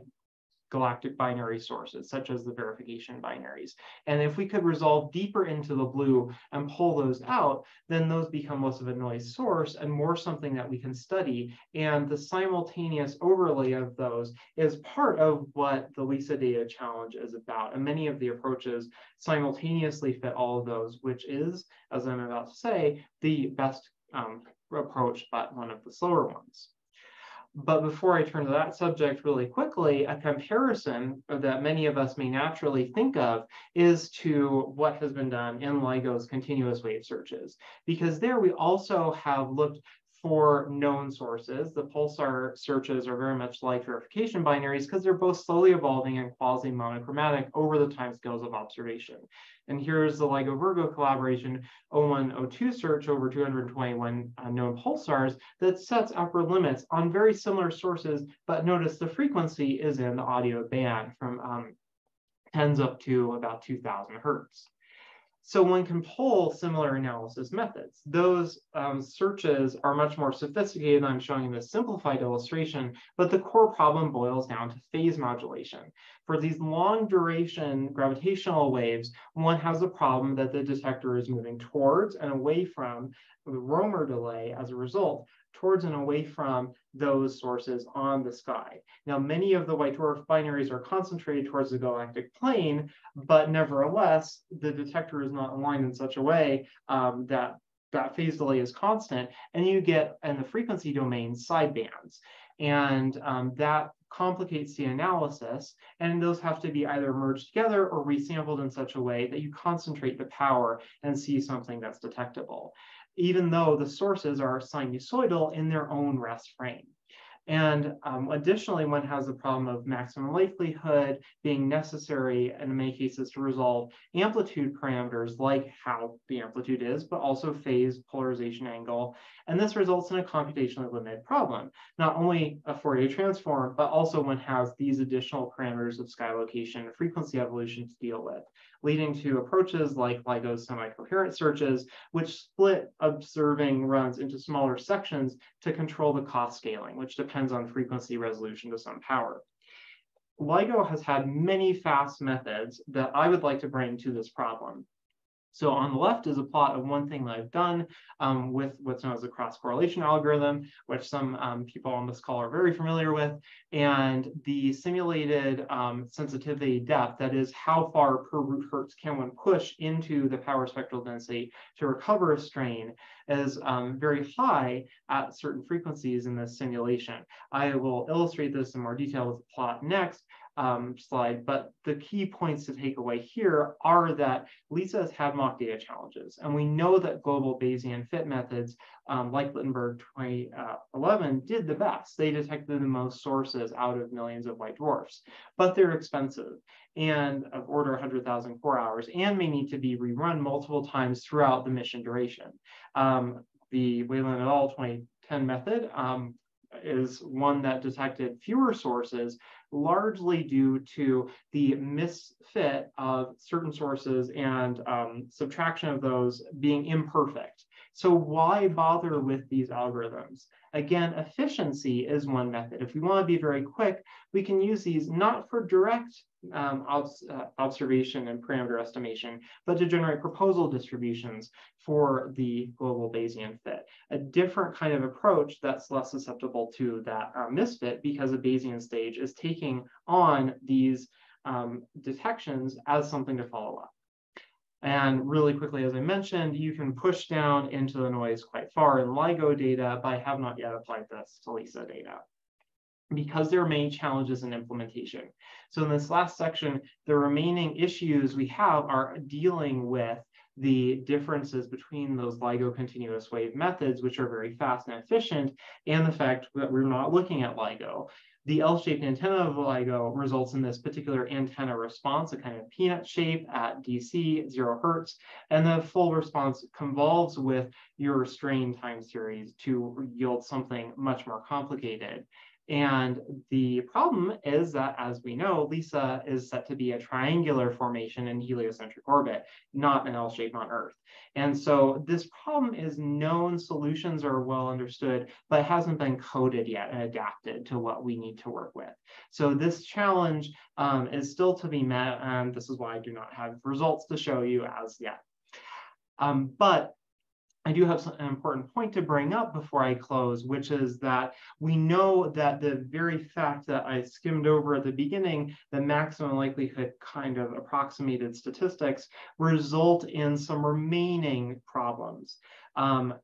galactic binary sources, such as the verification binaries. And if we could resolve deeper into the blue and pull those out, then those become less of a noise source and more something that we can study. And the simultaneous overlay of those is part of what the LISA data challenge is about. And many of the approaches simultaneously fit all of those, which is, as I'm about to say, the best approach, but one of the slower ones. But before I turn to that subject really quickly, a comparison that many of us may naturally think of is to what has been done in LIGO's continuous wave searches, because there we also have looked for known sources. The pulsar searches are very much like verification binaries because they're both slowly evolving and quasi-monochromatic over the timescales of observation. And here's the LIGO-Virgo collaboration 0102 search over 221 known pulsars that sets upper limits on very similar sources, but notice the frequency is in the audio band from tens up to about 2000 hertz. So one can pull similar analysis methods. Those searches are much more sophisticated. I'm showing you this simplified illustration, but the core problem boils down to phase modulation. For these long duration gravitational waves, one has a problem that the detector is moving towards and away from the Romer delay as a result, towards and away from those sources on the sky. Now, many of the white dwarf binaries are concentrated towards the galactic plane, but nevertheless, the detector is not aligned in such a way that phase delay is constant, and you get in the frequency domain sidebands. And that complicates the analysis, and those have to be either merged together or resampled in such a way that you concentrate the power and see something that's detectable, even though the sources are sinusoidal in their own rest frame. And additionally, one has the problem of maximum likelihood being necessary in many cases to resolve amplitude parameters like how the amplitude is, but also phase, polarization angle. And this results in a computationally limited problem, not only a Fourier transform, but also one has these additional parameters of sky location and frequency evolution to deal with, leading to approaches like LIGO's semi-coherent searches, which split observing runs into smaller sections to control the cost scaling, which depends on frequency resolution to some power. LIGO has had many fast methods that I would like to bring to this problem. So on the left is a plot of one thing that I've done with what's known as a cross-correlation algorithm, which some people on this call are very familiar with. And the simulated sensitivity depth, that is how far per root hertz can one push into the power spectral density to recover a strain, is very high at certain frequencies in this simulation. I will illustrate this in more detail with the plot next slide, but the key points to take away here are that LISA has had mock data challenges, and we know that global Bayesian fit methods like Wittenberg 2011 did the best. They detected the most sources out of millions of white dwarfs, but they're expensive and of order 100,000 core hours and may need to be rerun multiple times throughout the mission duration. The Whalen et al. 2010 method is one that detected fewer sources, largely due to the misfit of certain sources and subtraction of those being imperfect. So why bother with these algorithms? Again, efficiency is one method. If we want to be very quick, we can use these not for direct observation and parameter estimation, but to generate proposal distributions for the global Bayesian fit. A different kind of approach that's less susceptible to that misfit, because a Bayesian stage is taking on these detections as something to follow up. And really quickly, as I mentioned, you can push down into the noise quite far in LIGO data, but I have not yet applied this to LISA data, because there are many challenges in implementation. So in this last section, the remaining issues we have are dealing with the differences between those LIGO continuous wave methods, which are very fast and efficient, and the fact that we're not looking at LIGO. The L-shaped antenna of LIGO results in this particular antenna response, a kind of peanut shape at DC, 0 hertz, and the full response convolves with your strain time series to yield something much more complicated. And the problem is that, as we know, LISA is set to be a triangular formation in heliocentric orbit, not an L shape on Earth. And so this problem is known, solutions are well understood, but it hasn't been coded yet and adapted to what we need to work with. So this challenge is still to be met, and this is why I do not have results to show you as yet. But I do have an important point to bring up before I close, which is that we know that the very fact that I skimmed over at the beginning, the maximum likelihood kind of approximated statistics result in some remaining problems.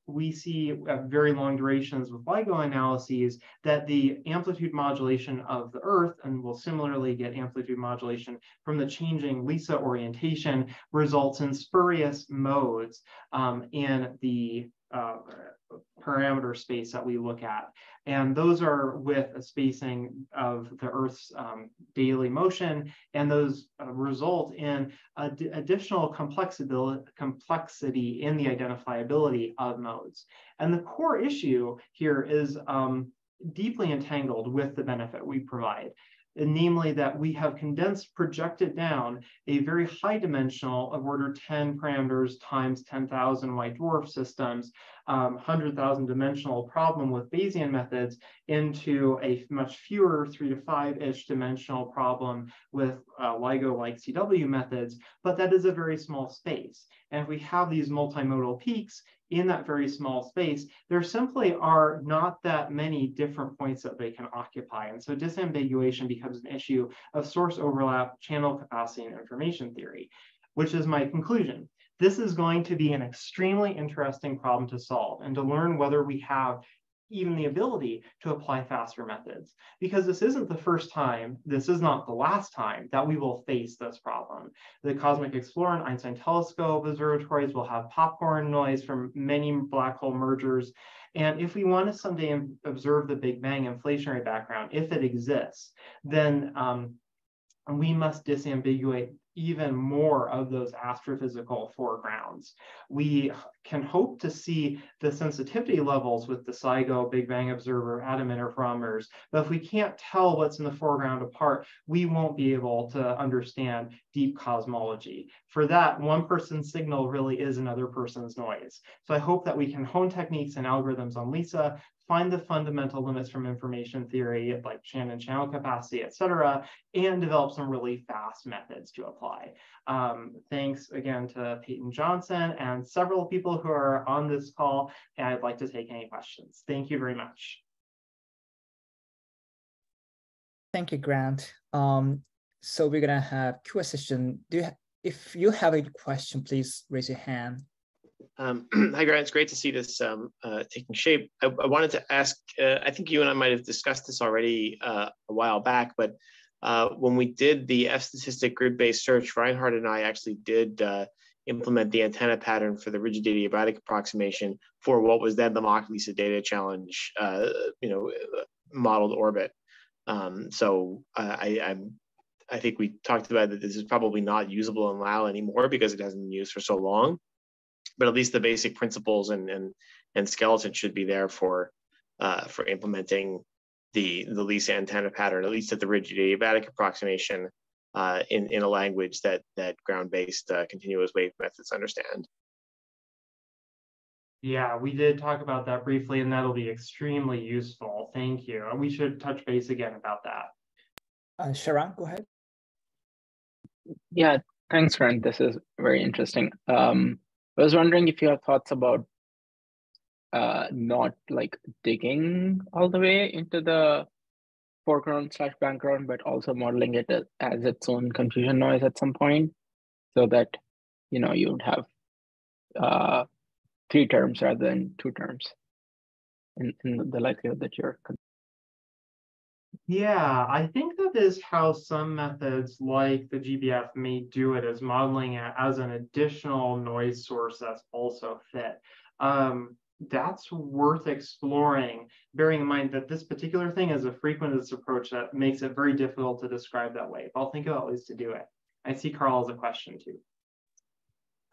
We see at very long durations with LIGO analyses that the amplitude modulation of the Earth, and we'll similarly get amplitude modulation from the changing LISA orientation, results in spurious modes in the parameter space that we look at. And those are with a spacing of the Earth's daily motion, and those result in additional complexity in the identifiability of modes. And the core issue here is deeply entangled with the benefit we provide. Namely that we have condensed, projected down a very high dimensional of order 10 parameters times 10,000 white dwarf systems, 100,000 dimensional problem with Bayesian methods into a much fewer 3 to 5-ish dimensional problem with LIGO-like CW methods, but that is a very small space. And if we have these multimodal peaks in that very small space, there simply are not that many different points that they can occupy. And so disambiguation becomes an issue of source overlap, channel capacity, and information theory, which is my conclusion. This is going to be an extremely interesting problem to solve and to learn whether we have even the ability to apply faster methods, because this isn't the first time, this is not the last time that we will face this problem. The Cosmic Explorer and Einstein Telescope observatories will have popcorn noise from many black hole mergers. And if we want to someday observe the Big Bang inflationary background, if it exists, then we must disambiguate even more of those astrophysical foregrounds. We can hope to see the sensitivity levels with the SIGO, Big Bang Observer, atom interferometers, but if we can't tell what's in the foreground apart, we won't be able to understand deep cosmology. For that, one person's signal really is another person's noise. So I hope that we can hone techniques and algorithms on LISA, find the fundamental limits from information theory, like Shannon channel capacity, et cetera, and develop some really fast methods to apply. Thanks again to Peyton Johnson and several people who are on this call, and I'd like to take any questions. Thank you very much. Thank you, Grant. So we're gonna have Q&A session. If you have a question, please raise your hand. Hi, Grant. It's great to see this taking shape. I wanted to ask, I think you and I might have discussed this already a while back, but when we did the F-statistic grid-based search, Reinhard and I actually did implement the antenna pattern for the rigid adiabatic approximation for what was then the mock LISA data challenge, modeled orbit. So I think we talked about that this is probably not usable in LAL anymore because it hasn't been used for so long. But at least the basic principles and skeleton should be there for implementing the LISA antenna pattern, at least at the rigid adiabatic approximation, in a language that ground-based continuous wave methods understand. Yeah, we did talk about that briefly, and that'll be extremely useful. Thank you. We should touch base again about that. Sharan, go ahead. Yeah, thanks, Grant. This is very interesting. I was wondering if you have thoughts about not like digging all the way into the foreground/background, but also modeling it as its own confusion noise at some point, so that you would have 3 terms rather than 2 terms in the likelihood that you're. Yeah, I think that is how some methods like the GBF may do it, as modeling it as an additional noise source that's also fit. That's worth exploring, bearing in mind that this particular thing is a frequentist approach that makes it very difficult to describe that way. But I'll think about ways to do it. I see Carl has a question too.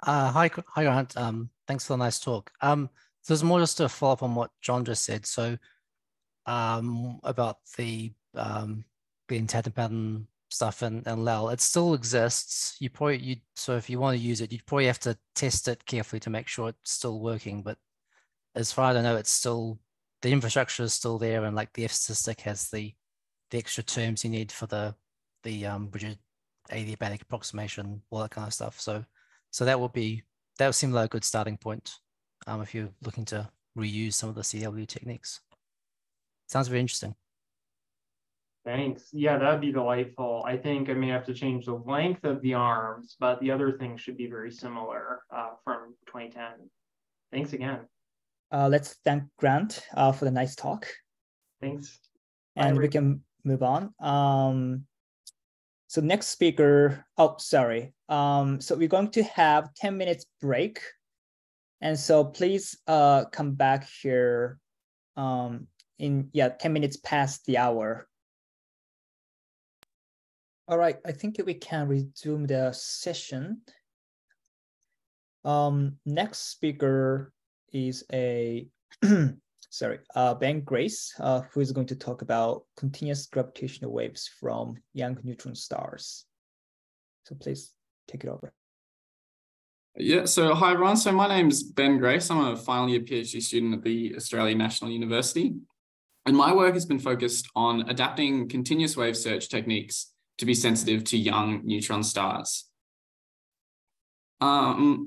Hi Grant. Thanks for the nice talk. So it's more just to follow up on what John just said. So about the entanglement pattern stuff in LEL. It still exists. So if you want to use it, you'd probably have to test it carefully to make sure it's still working. But as far as I know, it's still, the infrastructure is still there, and like the F statistic has the extra terms you need for the rigid adiabatic approximation, all that kind of stuff. So that would seem like a good starting point if you're looking to reuse some of the CW techniques. Sounds very interesting. Thanks. Yeah, that'd be delightful. I think I may have to change the length of the arms, but the other things should be very similar from 2010. Thanks again. Let's thank Grant for the nice talk. Thanks. And we can move on. So next speaker, sorry. So we're going to have 10 minutes break. And so please come back here in 10 minutes past the hour. All right, I think we can resume the session. Next speaker is Ben Grace, who is going to talk about continuous gravitational waves from young neutron stars. So please take it over. Yeah, so hi everyone. So my name's Ben Grace. I'm a final year PhD student at the Australian National University. And my work has been focused on adapting continuous wave search techniques to be sensitive to young neutron stars. So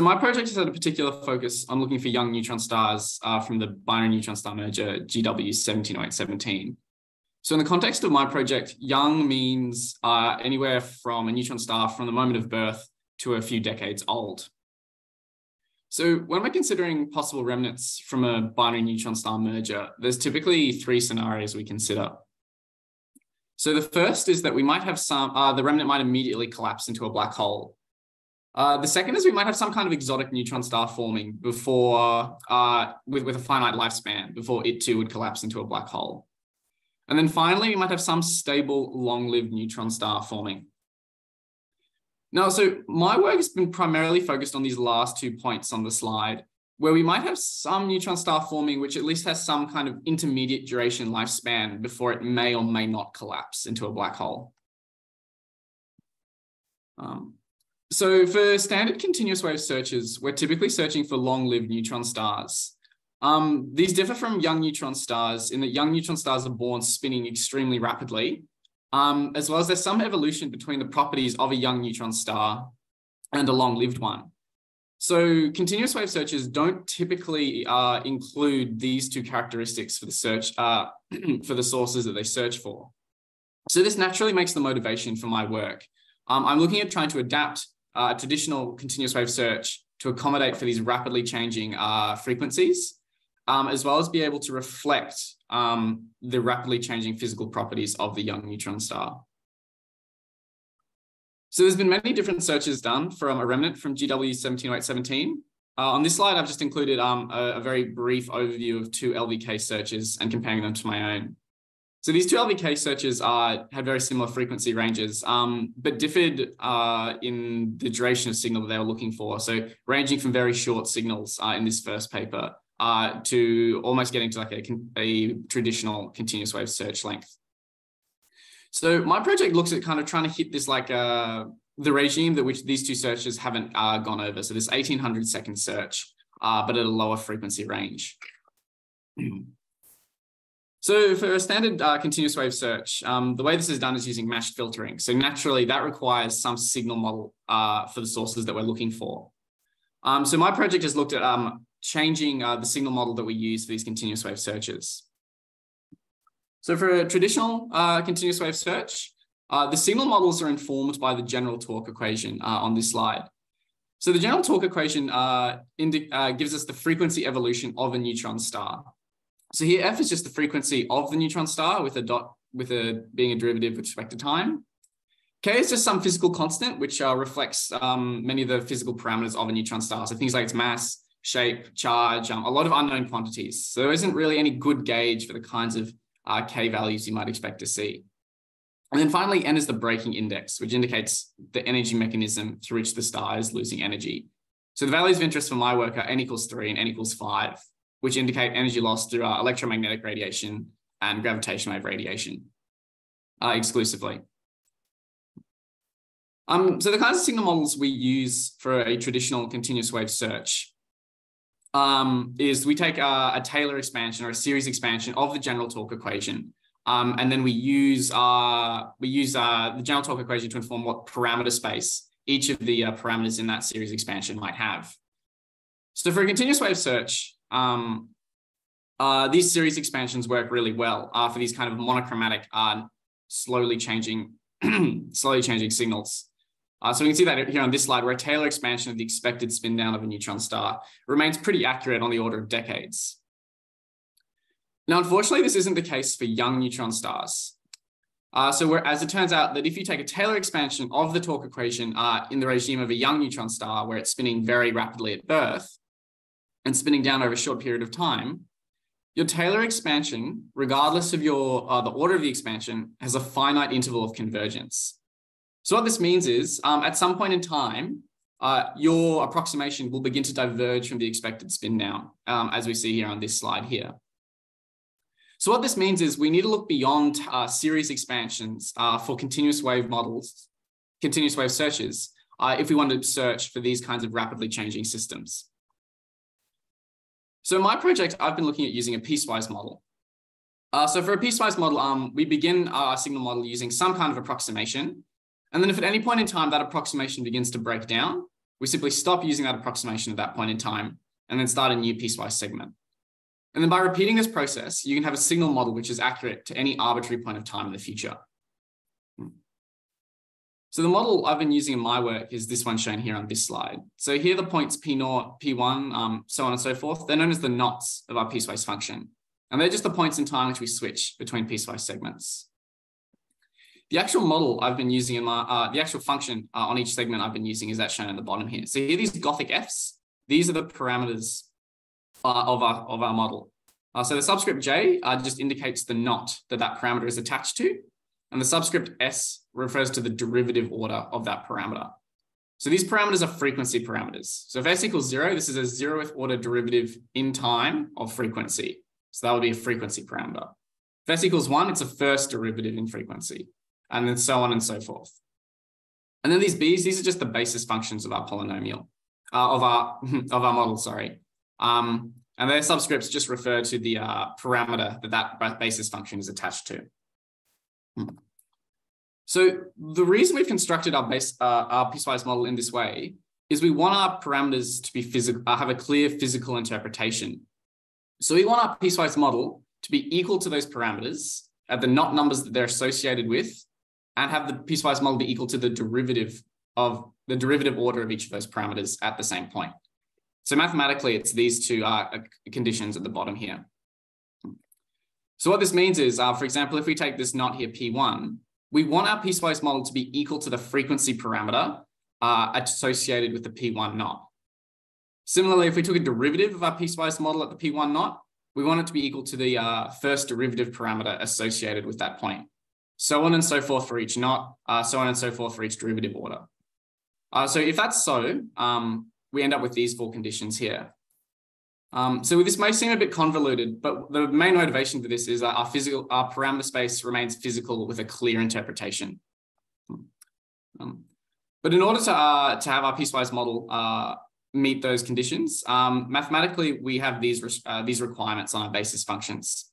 my project has had a particular focus on looking for young neutron stars from the binary neutron star merger GW170817. So in the context of my project, young means anywhere from a neutron star from the moment of birth to a few decades old. So when we're considering possible remnants from a binary neutron star merger, there's typically three scenarios we consider. So the first is that we might have the remnant might immediately collapse into a black hole. The second is we might have some kind of exotic neutron star forming before, with a finite lifespan, before it too would collapse into a black hole. And then finally, we might have some stable, long-lived neutron star forming. Now, so my work has been primarily focused on these last 2 points on the slide, where we might have some neutron star forming, which at least has some kind of intermediate duration lifespan before it may or may not collapse into a black hole. So for standard continuous wave searches, we're typically searching for long-lived neutron stars. These differ from young neutron stars in that young neutron stars are born spinning extremely rapidly, as well as there's some evolution between the properties of a young neutron star and a long-lived one. So continuous wave searches don't typically include these two characteristics for the search for the sources that they search for. So this naturally makes the motivation for my work. I'm looking at trying to adapt traditional continuous wave search to accommodate for these rapidly changing frequencies, as well as be able to reflect the rapidly changing physical properties of the young neutron star. So there's been many different searches done from a remnant from GW170817. On this slide, I've just included a very brief overview of two LVK searches and comparing them to my own. So these two LVK searches had very similar frequency ranges, but differed in the duration of signal that they were looking for. So ranging from very short signals in this first paper to almost getting to like a traditional continuous wave search length. So my project looks at kind of trying to hit this like the regime that which these two searches haven't gone over. So this 1800 second search, but at a lower frequency range. So for a standard continuous wave search, the way this is done is using matched filtering. So naturally that requires some signal model for the sources that we're looking for. So my project has looked at changing the signal model that we use for these continuous wave searches. So for a traditional continuous wave search, the signal models are informed by the general torque equation on this slide. So the general torque equation gives us the frequency evolution of a neutron star. So here F is just the frequency of the neutron star with a dot, being a derivative with respect to time. K is just some physical constant, which reflects many of the physical parameters of a neutron star. So things like its mass, shape, charge, a lot of unknown quantities. So there isn't really any good gauge for the kinds of K values you might expect to see. And then finally, N is the breaking index, which indicates the energy mechanism through which the star is losing energy. So the values of interest for my work are N equals 3 and N equals 5. which indicate energy loss through electromagnetic radiation and gravitational wave radiation exclusively. So the kinds of signal models we use for a traditional continuous wave search is we take a Taylor expansion or a series expansion of the general torque equation. And then we use the general torque equation to inform what parameter space each of the parameters in that series expansion might have. So for a continuous wave search, these series expansions work really well for these kind of monochromatic, slowly changing signals. So we can see that here on this slide, where a Taylor expansion of the expected spin down of a neutron star remains pretty accurate on the order of decades. Now, unfortunately, this isn't the case for young neutron stars. As it turns out that if you take a Taylor expansion of the torque equation in the regime of a young neutron star, where it's spinning very rapidly at birth and spinning down over a short period of time, your Taylor expansion, regardless of the order of the expansion, has a finite interval of convergence. So what this means is, at some point in time, your approximation will begin to diverge from the expected spin down, as we see here on this slide here. So what this means is we need to look beyond series expansions for continuous wave models, continuous wave searches, if we want to search for these kinds of rapidly changing systems. So in my project, I've been looking at using a piecewise model. So for a piecewise model, we begin our signal model using some kind of approximation. And then if at any point in time that approximation begins to break down, we simply stop using that approximation at that point in time and then start a new piecewise segment. And then by repeating this process, you can have a signal model which is accurate to any arbitrary point of time in the future. So the model I've been using in my work is this one shown here on this slide. So here are the points P0, P1, so on and so forth. They're known as the knots of our piecewise function. And they're just the points in time which we switch between piecewise segments. The actual model I've been using in my, the actual function on each segment I've been using is that shown at the bottom here. So here, these Gothic Fs, these are the parameters of our model. So the subscript J just indicates the knot that parameter is attached to. And the subscript S refers to the derivative order of that parameter. So these parameters are frequency parameters. So if S equals 0, this is a 0th order derivative in time of frequency. So that would be a frequency parameter. If S equals 1, it's a first derivative in frequency, and then so on and so forth. And then these B's, these are just the basis functions of our polynomial, of our model, sorry. And their subscripts just refer to the parameter that basis function is attached to. So the reason we've constructed our piecewise model in this way is we want our parameters to be have a clear physical interpretation. So we want our piecewise model to be equal to those parameters at the knot numbers that they're associated with, and have the piecewise model be equal to the derivative order of each of those parameters at the same point. So mathematically, it's these two conditions at the bottom here. So what this means is, for example, if we take this knot here, P1, we want our piecewise model to be equal to the frequency parameter associated with the P1 knot. Similarly, if we took a derivative of our piecewise model at the P1 knot, we want it to be equal to the first derivative parameter associated with that point. So on and so forth for each knot, so on and so forth for each derivative order. So if that's so, we end up with these 4 conditions here. So this may seem a bit convoluted, but the main motivation for this is our parameter space remains physical with a clear interpretation. But in order to have our piecewise model meet those conditions, mathematically, we have these requirements on our basis functions.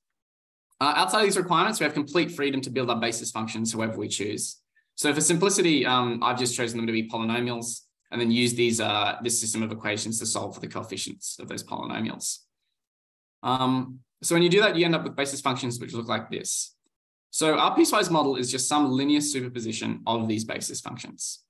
Outside of these requirements, we have complete freedom to build our basis functions however we choose. So for simplicity, I've just chosen them to be polynomials, and then use this system of equations to solve for the coefficients of those polynomials. So when you do that, you end up with basis functions which look like this. So our piecewise model is just some linear superposition of these basis functions.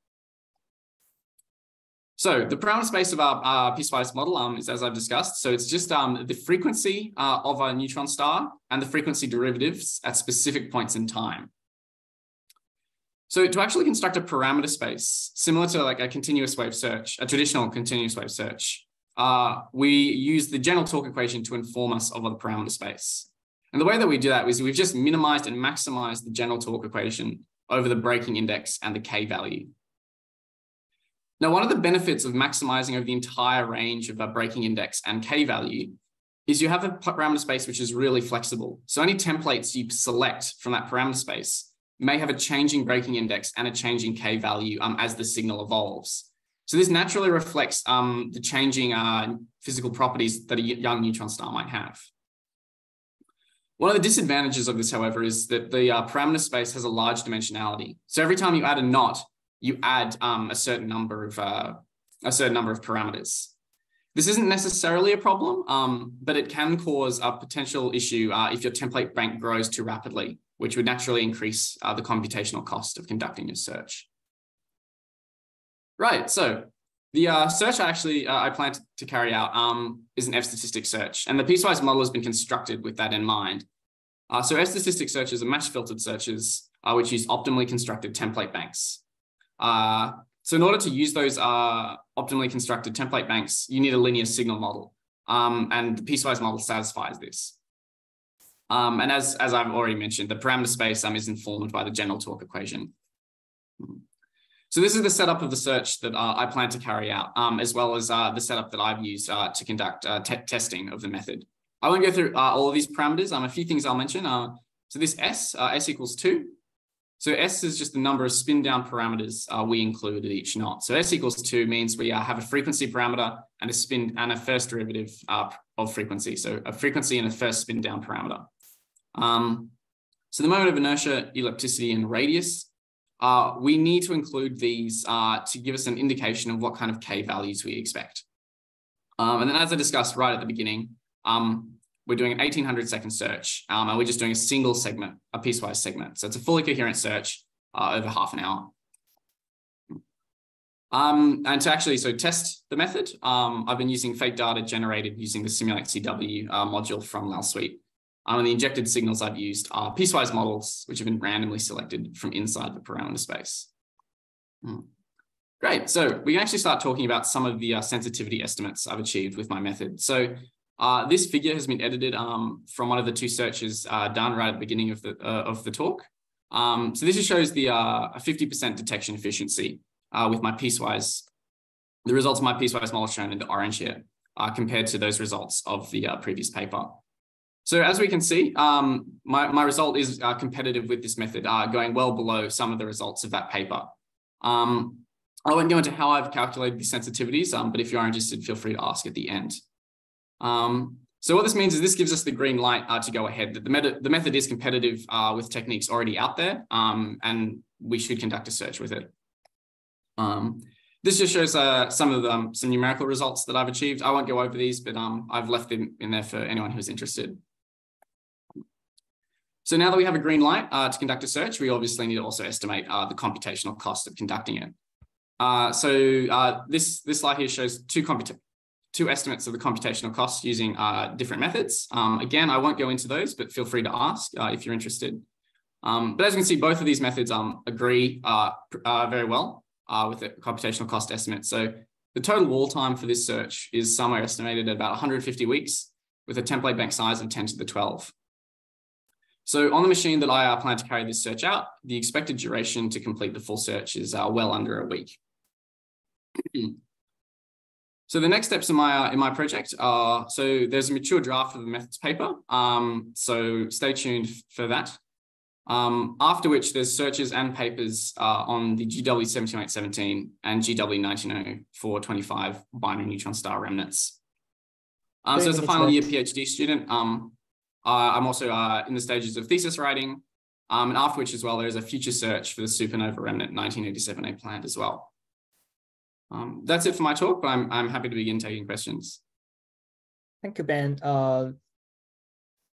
So the parameter space of our piecewise model is, as I've discussed, so it's just the frequency of a neutron star and the frequency derivatives at specific points in time. So to actually construct a parameter space, similar to like a continuous wave search, a traditional continuous wave search, we use the general torque equation to inform us of the parameter space. And the way that we do that is we've just minimized and maximized the general torque equation over the breaking index and the K value. Now, one of the benefits of maximizing over the entire range of a breaking index and K value is you have a parameter space which is really flexible. So any templates you select from that parameter space may have a changing breaking index and a changing K value as the signal evolves. So this naturally reflects the changing physical properties that a young neutron star might have. One of the disadvantages of this, however, is that the parameter space has a large dimensionality. So every time you add a knot, you add a certain number of parameters. This isn't necessarily a problem, but it can cause a potential issue if your template bank grows too rapidly, which would naturally increase the computational cost of conducting your search. Right, so the search I plan to carry out is an F-statistic search, and the piecewise model has been constructed with that in mind. So F-statistic searches are match-filtered searches which use optimally constructed template banks. So in order to use those optimally constructed template banks, you need a linear signal model, and the piecewise model satisfies this. And as I've already mentioned, the parameter space is informed by the general torque equation. So this is the setup of the search that I plan to carry out, as well as the setup that I've used to conduct testing of the method. I won't go through all of these parameters. A few things I'll mention. So this S equals 2. So S is just the number of spin down parameters we include at each knot. So S equals 2 means we have a frequency parameter and a spin and a first derivative of frequency. So a frequency and a first spin down parameter. So the moment of inertia, ellipticity, and radius, we need to include these to give us an indication of what kind of K values we expect. And then as I discussed right at the beginning, we're doing an 1800-second search, and we're just doing a single segment, a piecewise segment. So it's a fully coherent search over half an hour. And to actually test the method, I've been using fake data generated using the Simulate CW module from LAL Suite. And the injected signals I've used are piecewise models, which have been randomly selected from inside the parameter space. Great, so we can actually start talking about some of the sensitivity estimates I've achieved with my method. So this figure has been edited from one of the two searches done right at the beginning of the talk. So this just shows the 50% detection efficiency with my piecewise, the results of my piecewise model shown in the orange here, compared to those results of the previous paper. So as we can see, my result is competitive with this method, going well below some of the results of that paper. I won't go into how I've calculated the sensitivities, but if you are interested, feel free to ask at the end. So what this means is this gives us the green light to go ahead, that the method is competitive with techniques already out there, and we should conduct a search with it. This just shows some numerical results that I've achieved. I won't go over these, but I've left them in there for anyone who's interested. So now that we have a green light to conduct a search, we obviously need to also estimate the computational cost of conducting it. This slide here shows two estimates of the computational costs using different methods. Again, I won't go into those, but feel free to ask if you're interested. But as you can see, both of these methods agree very well with the computational cost estimate. So the total wall time for this search is somewhere estimated at about 150 weeks with a template bank size of 10 to the 12. So on the machine that I plan to carry this search out, the expected duration to complete the full search is well under a week. So the next steps in my project are, so there's a mature draft of the methods paper. So stay tuned for that. After which there's searches and papers on the GW17817 and GW190425 binary neutron star remnants. So as a final year PhD student, I'm also in the stages of thesis writing. And after which as well, there's a future search for the supernova remnant 1987A planned as well. That's it for my talk, but I'm happy to begin taking questions. Thank you, Ben.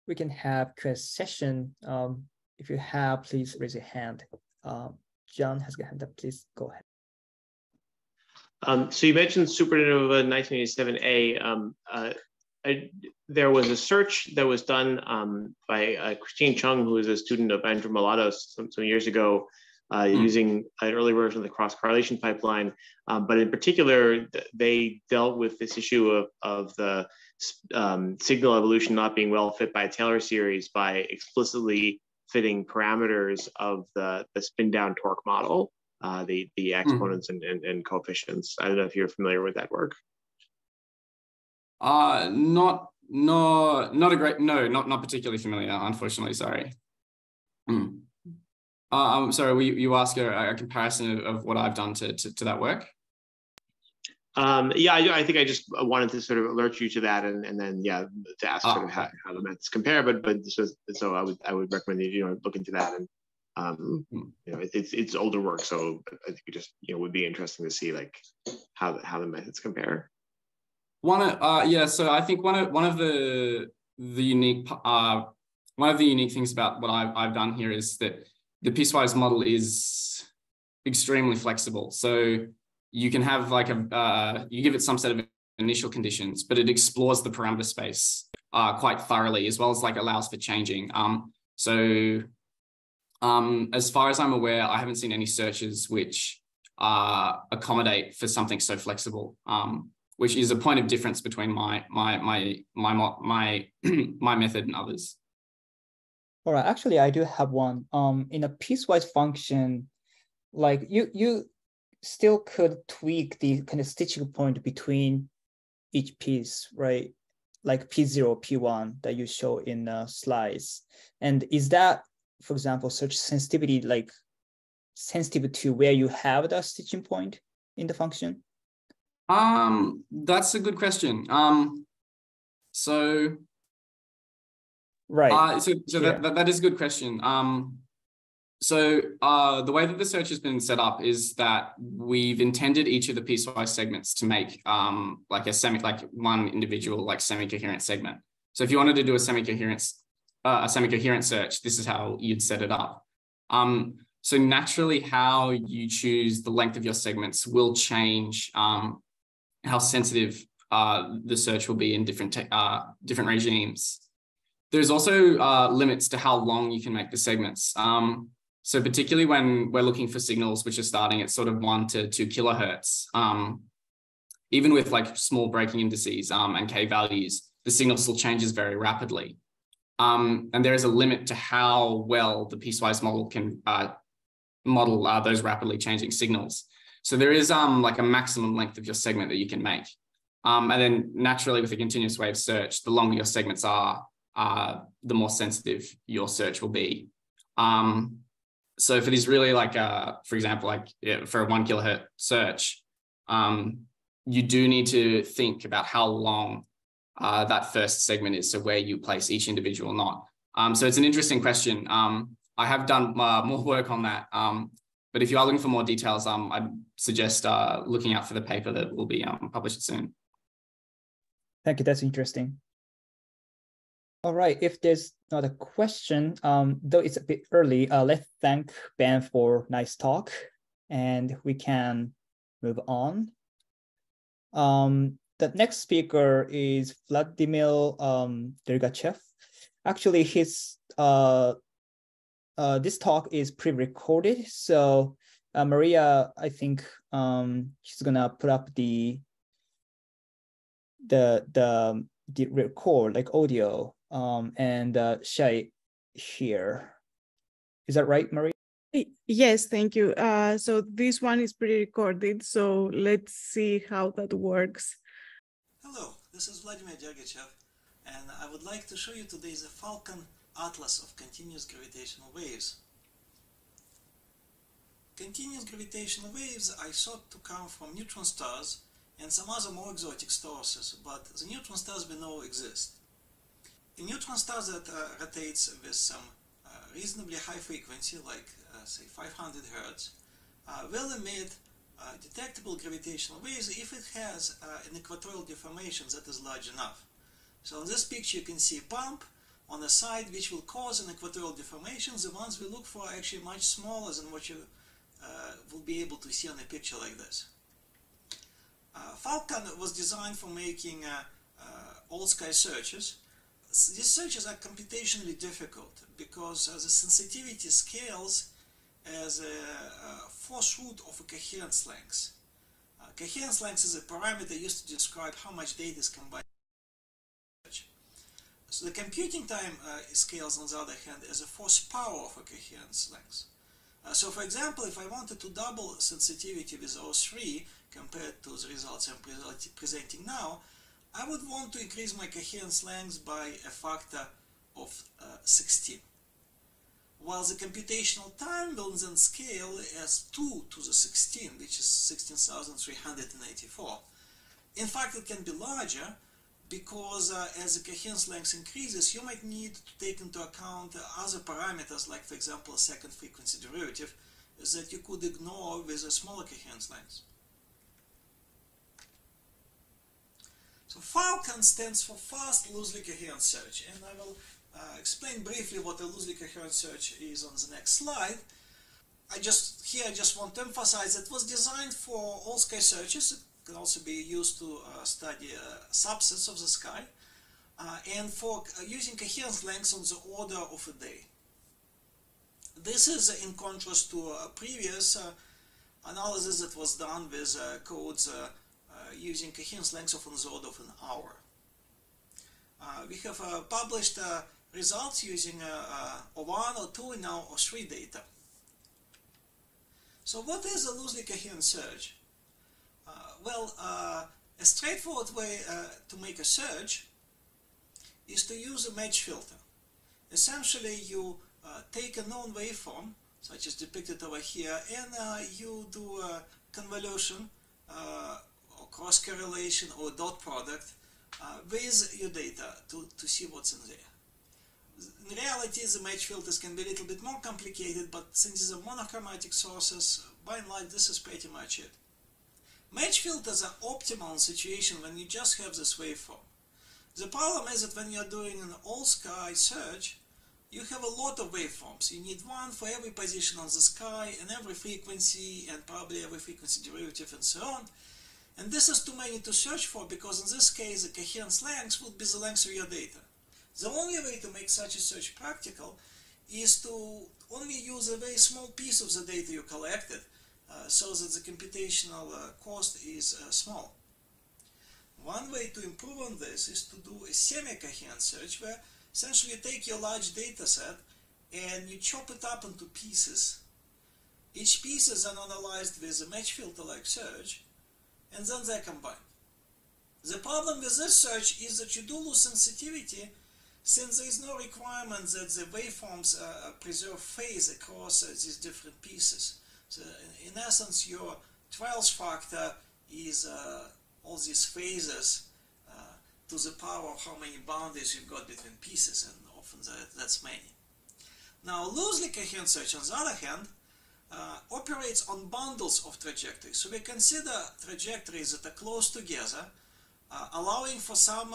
We can have Q&A session. If you have, please raise your hand. John has a hand up. Please go ahead. So you mentioned supernova 1987A. There was a search that was done by Christine Chung, who was a student of Andrew Malados some years ago, using an early version of the cross-correlation pipeline. But in particular, they dealt with this issue of the signal evolution not being well fit by a Taylor series by explicitly fitting parameters of the spin-down torque model, the exponents and coefficients. I don't know if you're familiar with that work. Not No, not particularly familiar, unfortunately, sorry. Sorry, you ask a comparison of what I've done to that work? Yeah, I think I just wanted to sort of alert you to that, and then to ask sort of how the methods compare. But so I would recommend that you look into that, and it's older work, so I think it just would be interesting to see like how the methods compare. So I think one of the unique things about what I've done here is that the piecewise model is extremely flexible. So you can have like you give it some set of initial conditions, but it explores the parameter space quite thoroughly, as well as like allows for changing. As far as I'm aware, I haven't seen any searches which accommodate for something so flexible, which is a point of difference between my method and others. All right, actually, I do have one. In a piecewise function, like you still could tweak the kind of stitching point between each piece, right? Like P0, P1 that you show in slides. And is that, for example, search sensitivity like sensitive to where you have the stitching point in the function? That's a good question. Right. That is a good question. The way that the search has been set up is that we've intended each of the piecewise segments to make like one individual like semi-coherent segment. So if you wanted to do a semi-coherent search, this is how you'd set it up. So naturally, how you choose the length of your segments will change how sensitive the search will be in different regimes. There's also limits to how long you can make the segments. So particularly when we're looking for signals which are starting at sort of 1 to 2 kilohertz, even with like small breaking indices and K values, the signal still changes very rapidly. And there is a limit to how well the piecewise model can model those rapidly changing signals. So there is like a maximum length of your segment that you can make. And then naturally with a continuous wave search, the longer your segments are, the more sensitive your search will be. So for these really like, for example, like for a 1 kilohertz search, you do need to think about how long that first segment is, so where you place each individual knot. So it's an interesting question. I have done more work on that, but if you are looking for more details, I'd suggest looking out for the paper that will be published soon. Thank you, that's interesting. All right, if there's not a question, though it's a bit early, let's thank Ben for nice talk, and we can move on. The next speaker is Vladimir Dergachev. Actually, his this talk is pre-recorded, so Maria, I think she's gonna put up the record, like audio, and share it here. Is that right, Maria? Yes, thank you. So this one is pre-recorded, so let's see how that works. Hello, this is Vladimir Dergachev, and I would like to show you today the Falcon Atlas of continuous gravitational waves. Continuous gravitational waves are thought to come from neutron stars and some other more exotic sources, but the neutron stars we know exist. A neutron star that rotates with some reasonably high frequency, like say 500 Hertz, will emit detectable gravitational waves if it has an equatorial deformation that is large enough. So in this picture you can see a bump on the side which will cause an equatorial deformation. The ones we look for are actually much smaller than what you will be able to see on a picture like this. Falcon was designed for making all-sky searches. These searches are computationally difficult because the sensitivity scales as a fourth root of a coherence length. Coherence length is a parameter used to describe how much data is combined. So the computing time scales, on the other hand, as a fourth power of a coherence length. So for example, if I wanted to double sensitivity with O3 compared to the results I'm presenting now, I would want to increase my coherence length by a factor of 16. While the computational time will then scale as 2 to the 16, which is 16,384. In fact, it can be larger because as the coherence length increases, you might need to take into account other parameters, like, for example, a second frequency derivative, that you could ignore with a smaller coherence length. So Falcon stands for Fast Loosely Coherent Search, and I will explain briefly what a loosely coherent search is on the next slide. I just want to emphasize that it was designed for all sky searches. It can also be used to study subsets of the sky, and for using coherence lengths on the order of a day. This is in contrast to a previous analysis that was done with codes using coherence lengths of on the order of an hour. We have published results using O1, O2, and now O3 data. So what is a loosely coherent search? A straightforward way to make a search is to use a match filter. Essentially, you take a known waveform, such as depicted over here, and you do a convolution or cross correlation or dot product with your data to see what's in there. In reality, the match filters can be a little bit more complicated, but since these are monochromatic sources, by and large, this is pretty much it. Match filters are optimal in situation when you just have this waveform. The problem is that when you're doing an all-sky search, you have a lot of waveforms. You need one for every position on the sky and every frequency and probably every frequency derivative and so on. And this is too many to search for because in this case the coherence length would be the length of your data. The only way to make such a search practical is to only use a very small piece of the data you collected so that the computational cost is small. One way to improve on this is to do a semi-coherent search where essentially you take your large data set and you chop it up into pieces. Each piece is then analyzed with a match filter-like search, and then they're combined. The problem with this search is that you do lose sensitivity since there is no requirement that the waveforms preserve phase across these different pieces. So in essence, your trials factor is all these phases to the power of how many boundaries you've got between pieces, and often that's many. Now, loosely coherent search, on the other hand, operates on bundles of trajectories. So we consider trajectories that are close together, allowing for some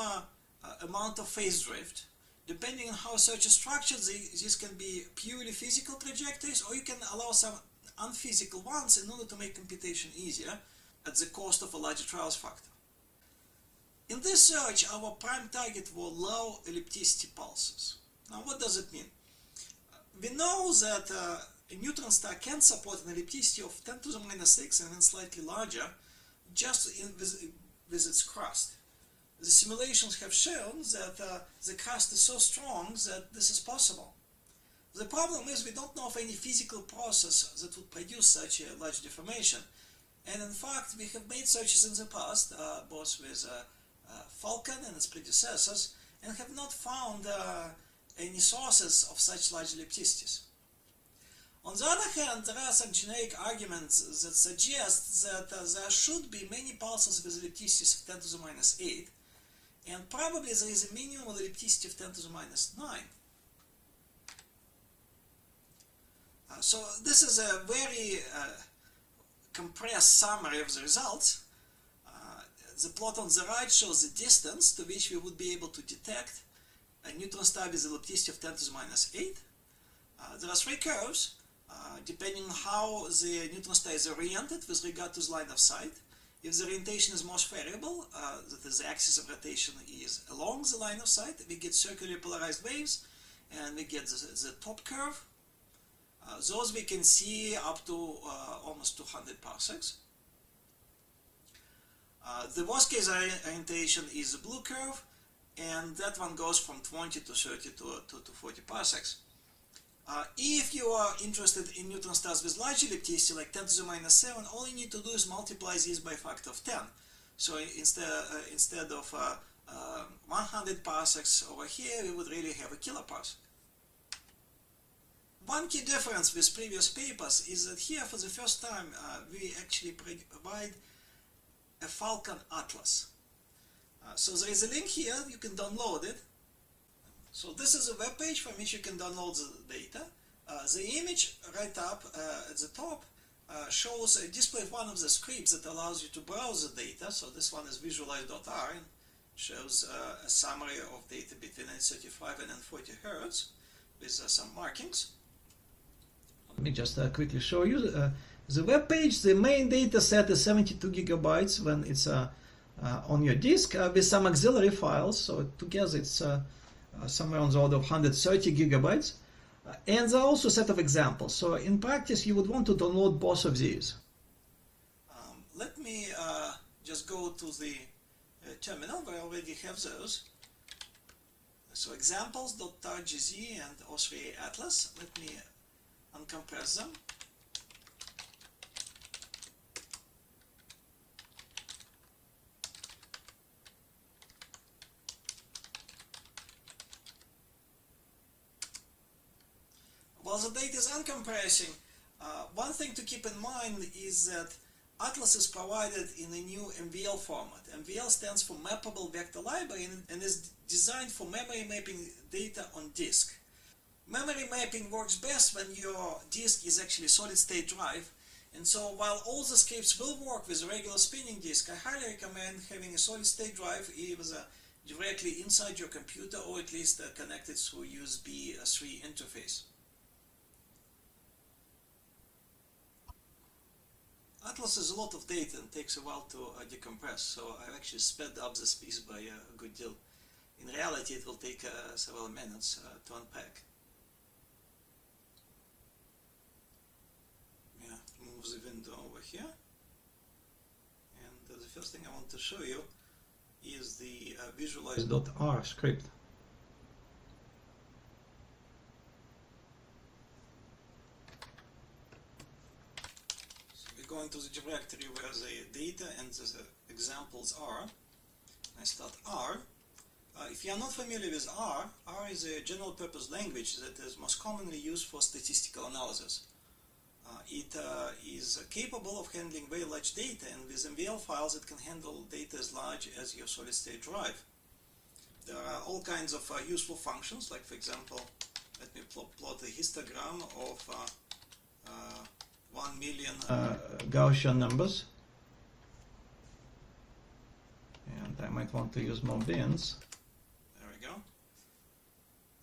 amount of phase drift. Depending on how search is structured, these can be purely physical trajectories, or you can allow some unphysical ones in order to make computation easier at the cost of a larger trials factor. In this search, our prime target were low ellipticity pulses. Now, what does it mean? We know that a neutron star can support an ellipticity of 10 to the minus 6 and then slightly larger just with its crust. The simulations have shown that the crust is so strong that this is possible. The problem is we don't know of any physical process that would produce such a large deformation. And in fact, we have made searches in the past, both with Falcon and its predecessors, and have not found any sources of such large ellipticities. On the other hand, there are some generic arguments that suggest that there should be many pulses with ellipticities of 10 to the minus 8, and probably there is a minimum ellipticity of 10 to the minus 9. So this is a very compressed summary of the results. The plot on the right shows the distance to which we would be able to detect a neutron star with ellipticity of 10 to the minus 8. There are three curves, depending on how the neutron star is oriented with regard to the line of sight. If the orientation is most variable, that is, the axis of rotation is along the line of sight, we get circularly polarized waves, and we get the top curve. Those we can see up to almost 200 parsecs. The worst case orientation is the blue curve, and that one goes from 20 to 30 to 40 parsecs. If you are interested in neutron stars with large ellipticity, like 10 to the minus 7, all you need to do is multiply these by a factor of 10. So instead of 100 parsecs over here, we would really have a kiloparsec. One key difference with previous papers is that here, for the first time, we actually provide a Falcon atlas. So there is a link here, you can download it. So this is a web page from which you can download the data. The image right up at the top shows a display of one of the scripts that allows you to browse the data. So this one is visualize.r and shows a summary of data between 835 and 40 Hertz with some markings. Let me just quickly show you the web page. The main data set is 72 gigabytes when it's on your disk with some auxiliary files. So together it's somewhere on the order of 130 gigabytes. And there are also a set of examples. So in practice, you would want to download both of these. Let me just go to the terminal where I already have those. So examples.targz and O3 Atlas. Let me uncompress them. While the data is uncompressing, one thing to keep in mind is that Atlas is provided in a new MVL format. MVL stands for Mappable Vector Library and is designed for memory mapping data on disk. Memory mapping works best when your disk is actually a solid-state drive, and so while all the scripts will work with a regular spinning disk, I highly recommend having a solid-state drive either directly inside your computer or at least connected through USB 3 interface. Atlas is a lot of data and takes a while to decompress, so I've actually sped up this piece by a good deal. In reality, it will take several minutes to unpack. Yeah, move the window over here. And the first thing I want to show you is the visualize.r script. Going to the directory where the data and the examples are. I start R. If you are not familiar with R, R is a general purpose language that is most commonly used for statistical analysis. It is capable of handling very large data, and with MVL files it can handle data as large as your solid state drive. There are all kinds of useful functions, like for example, let me plot a histogram of 1 million Gaussian numbers, and I might want to use more bins. There we go.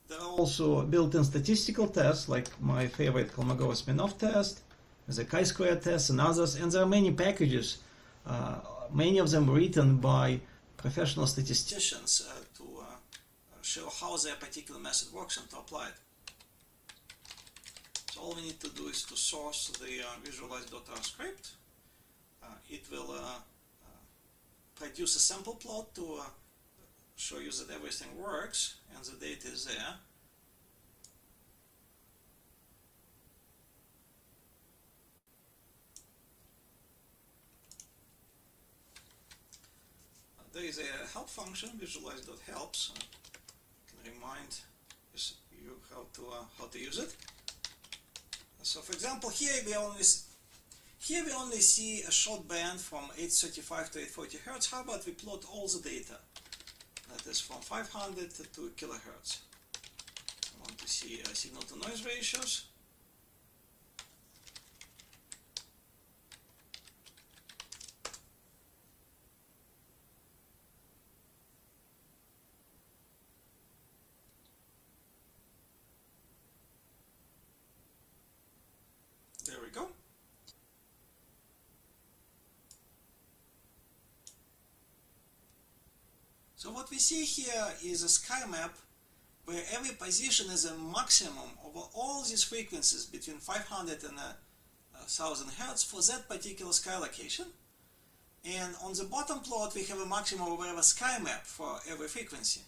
There are also built-in statistical tests, like my favorite Kolmogorov-Smirnov test, the chi-square test, and others, and there are many packages, many of them written by professional statisticians to show how their particular method works and to apply it. So all we need to do is to source the visualize.r script. It will produce a sample plot to show you that everything works and the data is there. There is a help function, visualize.helps. I can remind you how to use it. So, for example, here we only see a short band from 835 to 840 Hertz. How about we plot all the data? That is from 500 to 2 kilohertz. I want to see signal to noise ratios. There we go. So what we see here is a sky map where every position is a maximum over all these frequencies between 500 and 1000 Hertz for that particular sky location. And on the bottom plot we have a maximum over every sky map for every frequency.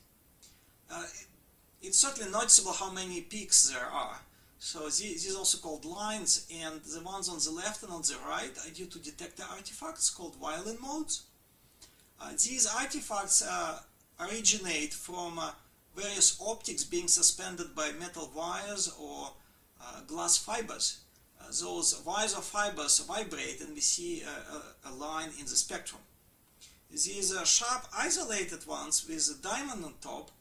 It's certainly noticeable how many peaks there are. So these are also called lines, and the ones on the left and on the right are due to detector artifacts called violin modes. These artifacts originate from various optics being suspended by metal wires or glass fibers. Those wires or fibers vibrate, and we see a line in the spectrum. These sharp isolated ones with a diamond on top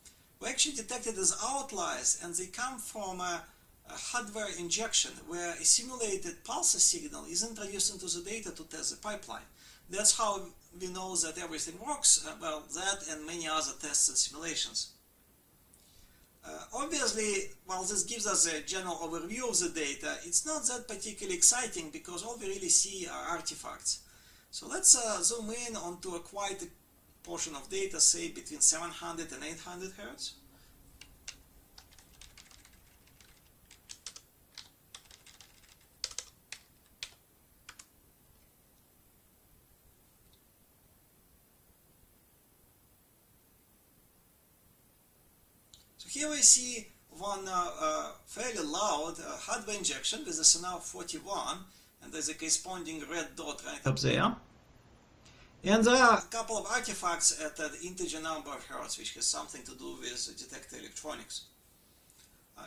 were actually detected as outliers, and they come from a hardware injection where a simulated pulse signal is introduced into the data to test the pipeline. That's how we know that everything works. Well, that and many other tests and simulations. Obviously, while this gives us a general overview of the data, it's not that particularly exciting because all we really see are artifacts. So let's zoom in onto a quite a portion of data, say between 700 and 800 Hertz. Here we see one fairly loud hardware injection with a SNR 41, and there's a corresponding red dot right up there. And there are a couple of artifacts at the integer number of hertz, which has something to do with detector electronics.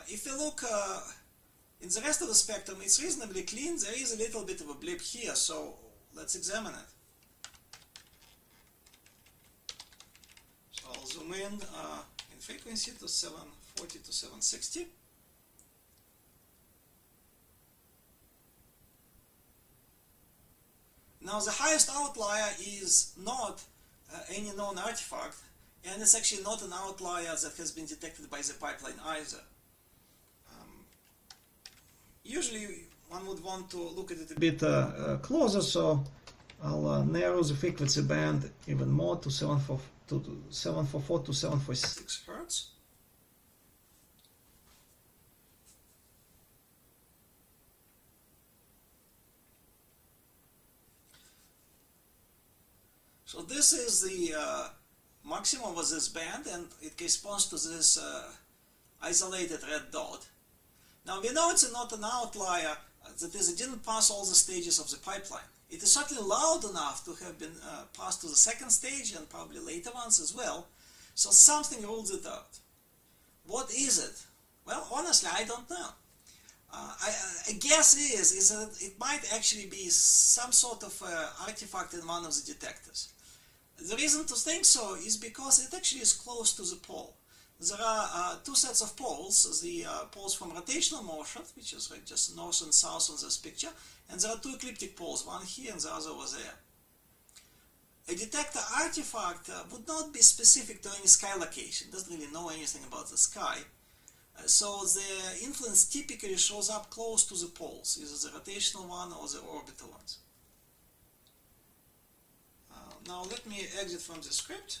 If you look in the rest of the spectrum, it's reasonably clean. There is a little bit of a blip here, so let's examine it. So I'll zoom in frequency to 740 to 760. Now the highest outlier is not any known artifact, and it's actually not an outlier that has been detected by the pipeline either. Usually one would want to look at it a bit closer, so I'll narrow the frequency band even more to 744 to 746 Hertz. So this is the maximum of this band, and it corresponds to this isolated red dot. Now we know it's not an outlier, that is, it didn't pass all the stages of the pipeline. It is certainly loud enough to have been passed to the second stage and probably later ones as well. So something rules it out. What is it? Well, honestly, I don't know. A guess is that it might actually be some sort of artifact in one of the detectors. The reason to think so is because it actually is close to the pole. There are two sets of poles, the poles from rotational motion, which is right just north and south on this picture, and there are two ecliptic poles, one here and the other over there. A detector artifact would not be specific to any sky location, doesn't really know anything about the sky, so the influence typically shows up close to the poles, either the rotational one or the orbital ones. Now let me exit from the script,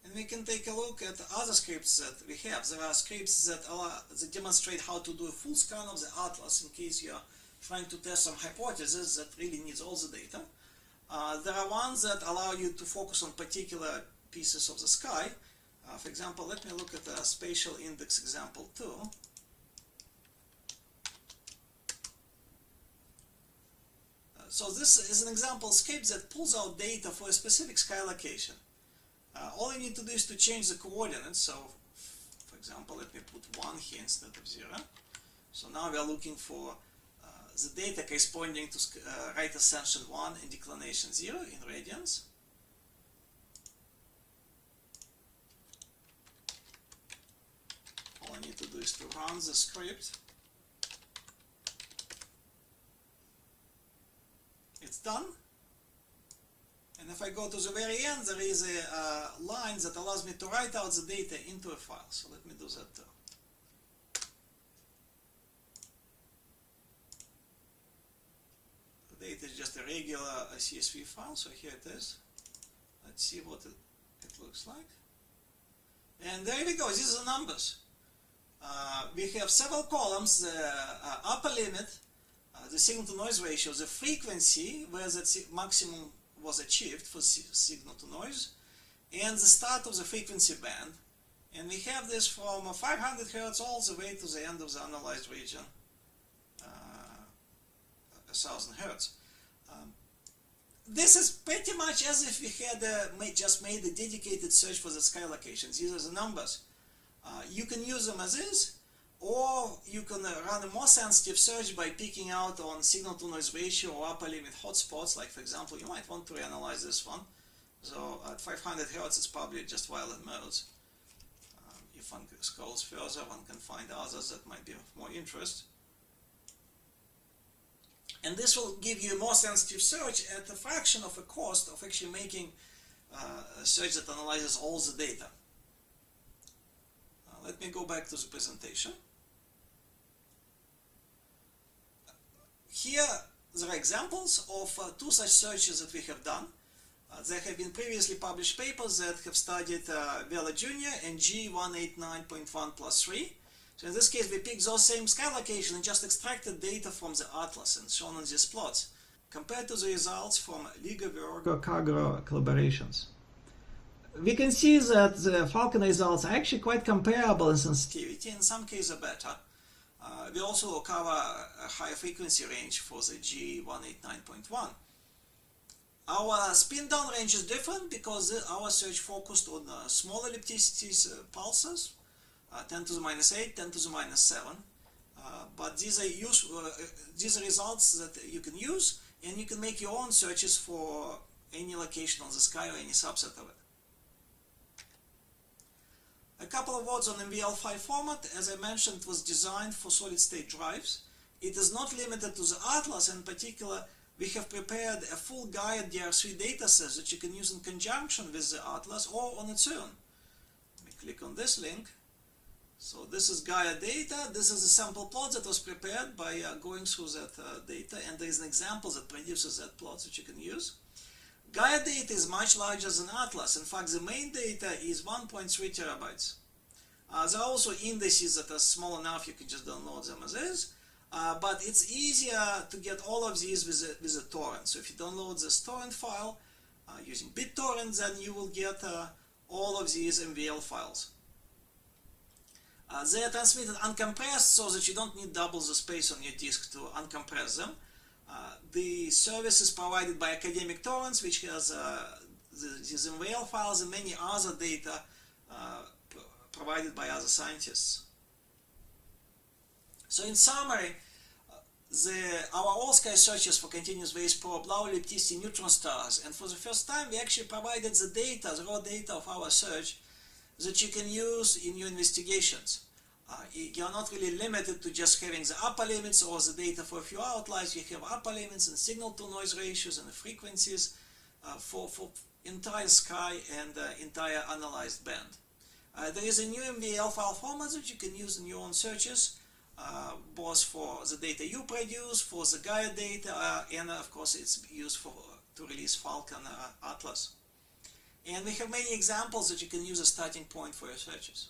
and we can take a look at other scripts that we have. There are scripts that demonstrate how to do a full scan of the atlas in case you are trying to test some hypothesis that really needs all the data. There are ones that allow you to focus on particular pieces of the sky. For example, let me look at a spatial index example 2. So this is an example script that pulls out data for a specific sky location. All you need to do is to change the coordinates. So, for example, let me put 1 here instead of 0. So now we are looking for the data corresponding to right ascension 1 and declination 0 in radians. All I need to do is to run the script. It's done. And if I go to the very end, there is a line that allows me to write out the data into a file. So let me do that too. The data is just a regular CSV file, so here it is. Let's see what it looks like. And there we go, these are the numbers. We have several columns, the upper limit, the signal-to-noise ratio, the frequency where the maximum was achieved for signal-to-noise, and the start of the frequency band. And we have this from 500 Hertz all the way to the end of the analyzed region, 1000 Hertz. this is pretty much as if we had just made a dedicated search for the sky locations. These are the numbers. You can use them as is, or you can run a more sensitive search by picking out on signal-to-noise ratio or upper limit hotspots. Like, for example, you might want to reanalyze this one. So at 500 Hertz, it's probably just violet modes. If one scrolls further, one can find others that might be of more interest. And this will give you a more sensitive search at a fraction of the cost of actually making a search that analyzes all the data. Let me go back to the presentation. Here, there are examples of two such searches that we have done. There have been previously published papers that have studied Vela Jr. and G189.1 plus 3. So in this case, we picked those same sky locations and just extracted data from the atlas and shown on these plots, compared to the results from Liga Virgo Kagro collaborations. We can see that the Falcon results are actually quite comparable in sensitivity, in some cases better. We also cover a higher frequency range for the G189.1. Our spin down range is different because our search focused on small ellipticities pulses, 10 to the minus 8, 10 to the minus 7. But these are results that you can use, and you can make your own searches for any location on the sky or any subset of it. A couple of words on MVL5 format. As I mentioned, it was designed for solid-state drives. It is not limited to the atlas. In particular, we have prepared a full Gaia DR3 dataset that you can use in conjunction with the atlas or on its own. Let me click on this link. So this is Gaia data. This is a sample plot that was prepared by going through that data, and there is an example that produces that plot that you can use. Gaia data is much larger than Atlas. In fact, the main data is 1.3 terabytes. There are also indices that are small enough you can just download them as is, but it's easier to get all of these with a torrent. So if you download this torrent file using BitTorrent, then you will get all of these MVL files. They are transmitted uncompressed so that you don't need double the space on your disk to uncompress them. The service is provided by Academic Torrents, which has these MVL files and many other data provided by other scientists. So in summary, our all-sky searches for continuous phase probe low ellipticity neutron stars, and for the first time we actually provided the data, the raw data of our search that you can use in your investigations. You're not really limited to just having the upper limits or the data for a few outliers. You have upper limits and signal-to-noise ratios and the frequencies for entire sky and entire analyzed band. There is a new MVL file format that you can use in your own searches, both for the data you produce, for the Gaia data, and of course it's used to release Falcon Atlas. And we have many examples that you can use as starting point for your searches.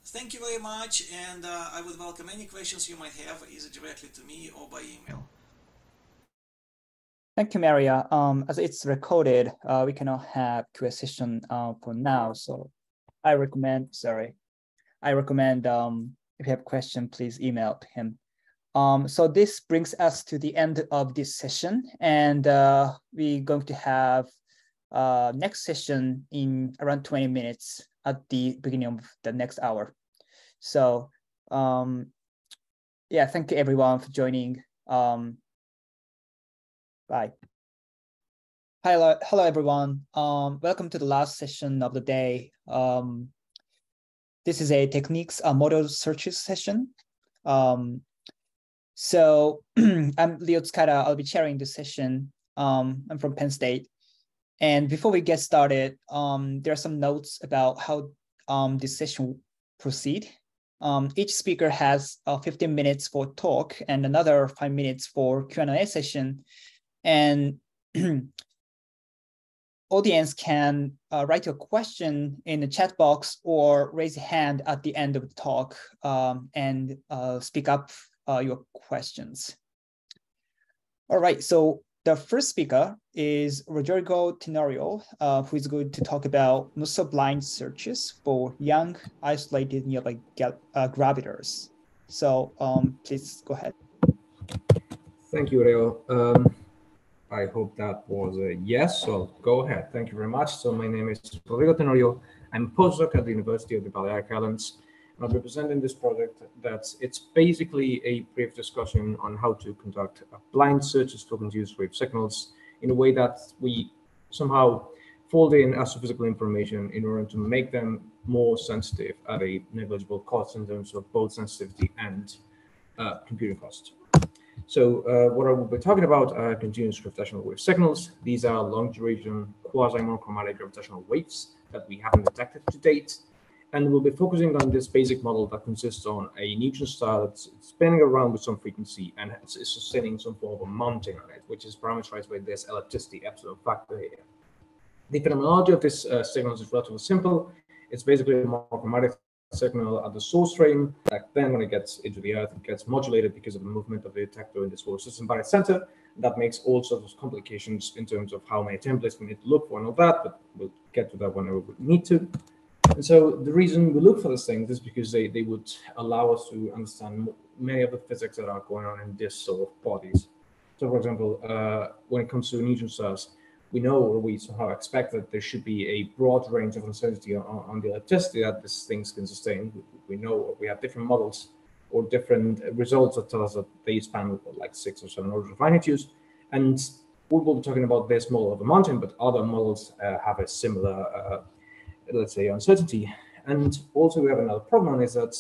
Thank you very much, and I would welcome any questions you might have, either directly to me or by email. Thank you, Maria. As it's recorded, we cannot have Q&A session for now, so I recommend, if you have a question, please email to him. So this brings us to the end of this session, and we're going to have next session in around 20 minutes at the beginning of the next hour. So yeah, thank you everyone for joining. Bye. Hello everyone. Welcome to the last session of the day. This is a techniques model searches session. So I'm Leo Tsukada. I'll be chairing this session. I'm from Penn State. And before we get started, there are some notes about how this session will proceed. Each speaker has 15 minutes for talk and another 5 minutes for Q&A session. And audience can write a question in the chat box or raise a hand at the end of the talk and speak up your questions. All right, so the first speaker is Rodrigo Tenorio, who is going to talk about muso-blind searches for young, isolated nearby gravitars. So please go ahead. Thank you, Leo. I hope that was a yes, so go ahead. Thank you very much. So my name is Rodrigo Tenorio. I'm a postdoc at the University of the Balearic Islands. And I'll be presenting this project it's basically a brief discussion on how to conduct blind searches for continuous wave signals in a way that we somehow fold in astrophysical information in order to make them more sensitive at a negligible cost in terms of both sensitivity and computing cost. So what I will be talking about are continuous gravitational wave signals. These are long-duration quasi-monochromatic gravitational waves that we haven't detected to date. And we'll be focusing on this basic model that consists on a neutron star that's spinning around with some frequency and is sustaining some form of a mounting on it, which is parameterized by this ellipticity epsilon factor here. The phenomenology of this signal is relatively simple. It's basically a monochromatic signal at the source frame that then when it gets into the Earth, it gets modulated because of the movement of the detector in the solar system by its center. That makes all sorts of complications in terms of how many templates we need to look for and all that, but we'll get to that whenever we need to. And so the reason we look for these things is because they would allow us to understand many of the physics that are going on in this sort of bodies. So for example, when it comes to neutron stars, we know, or we somehow expect, that there should be a broad range of uncertainty on the electricity that these things can sustain. We know, or we have different models or different results that tell us that they span like 6 or 7 orders of magnitude. And we will be talking about this model of a mountain, but other models have a similar, let's say, uncertainty. And also we have another problem, is that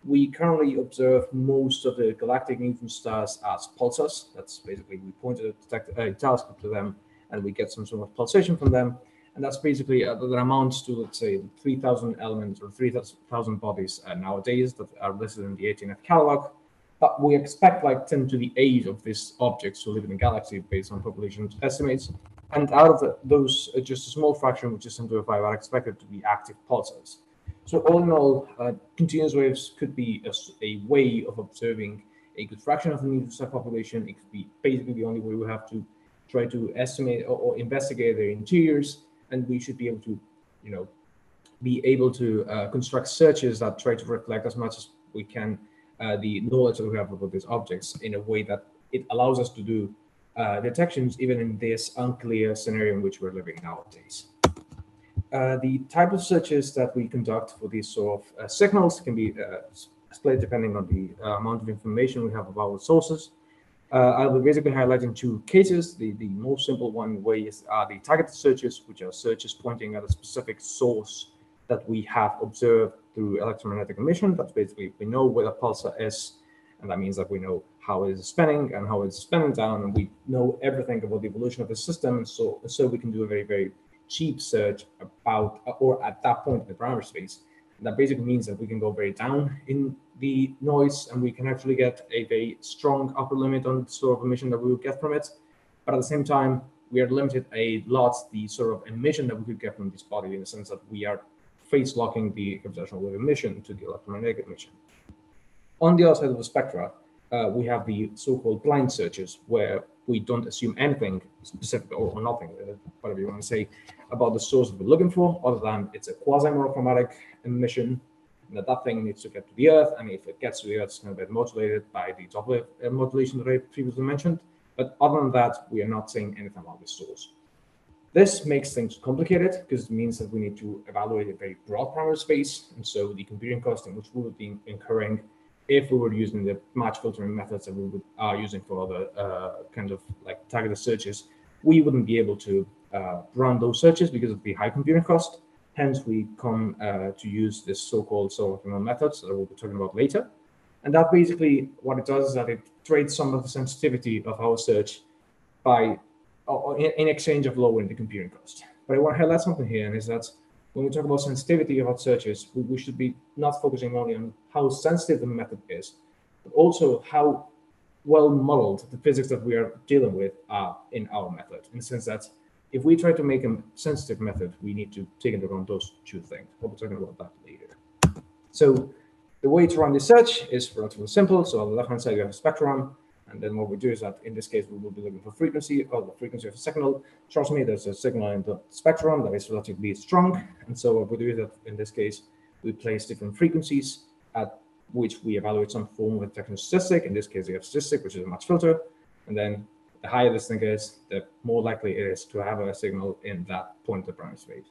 we currently observe most of the galactic neutron stars as pulsars. That's basically, we pointed a telescope to them, and we get some sort of pulsation from them. And that's basically that amounts to, let's say, 3,000 elements or 3,000 bodies nowadays that are listed in the 18F catalog. But we expect like 10 to the 8 of these objects to live in the galaxy based on population estimates. And out of those, just a small fraction, which is 10 to the 5, are expected to be active pulsars. So all in all, continuous waves could be a way of observing a good fraction of the neutron star population. It could be basically the only way we have to try to estimate or investigate their interiors, and we should be able to, construct searches that try to reflect as much as we can the knowledge that we have about these objects in a way that it allows us to do detections even in this unclear scenario in which we're living nowadays. The type of searches that we conduct for these sort of signals can be split depending on the amount of information we have about the sources. I'll be basically highlighting 2 cases. The most simple way are the targeted searches, which are searches pointing at a specific source that we have observed through electromagnetic emission. That's basically, we know where the pulsar is, and that means that we know how it is spinning and how it's spinning down, and we know everything about the evolution of the system. So we can do a very, very cheap search about, or at that point in the parameter space. That basically means that we can go very down in the noise, and we can actually get a very strong upper limit on the sort of emission that we would get from it. But at the same time, we are limited a lot the sort of emission that we could get from this body, in the sense that we are phase locking the gravitational wave emission to the electromagnetic emission. On the other side of the spectra, we have the so-called blind searches, where we don't assume anything specific or nothing, whatever you want to say, about the source that we're looking for, other than it's a quasi-monochromatic emission, and that thing needs to get to the Earth, and if it gets to the Earth, it's going to get modulated by the Doppler modulation that I previously mentioned. But other than that, we are not saying anything about the source. This makes things complicated, because it means that we need to evaluate a very broad parameter space, and so the computing cost in which we would be incurring if we were using the match filtering methods that we are using for other kinds of like targeted searches, we wouldn't be able to run those searches because of the high computing cost. Hence, we come to use this so-called suboptimal methods that we'll be talking about later. And that basically, what it does is that it trades some of the sensitivity of our search by in exchange of lowering the computing cost. But I want to highlight something here, and is that when we talk about sensitivity of our searches, we should be not focusing only on how sensitive the method is, but also how well modeled the physics that we are dealing with are in our method, in the sense that if we try to make a sensitive method, we need to take into account those 2 things. We'll be talking about that later. So the way to run this search is relatively simple. So on the left-hand side, you have a spectrum. And then what we do is that in this case, we will be looking for frequency, or the frequency of a signal. Trust me, there's a signal in the spectrum that is relatively strong. And so what we do is that in this case, we place different frequencies at which we evaluate some form of detection statistic. In this case, we have statistic, which is a match filter. And then the higher this thing is, the more likely it is to have a signal in that point of the primary space.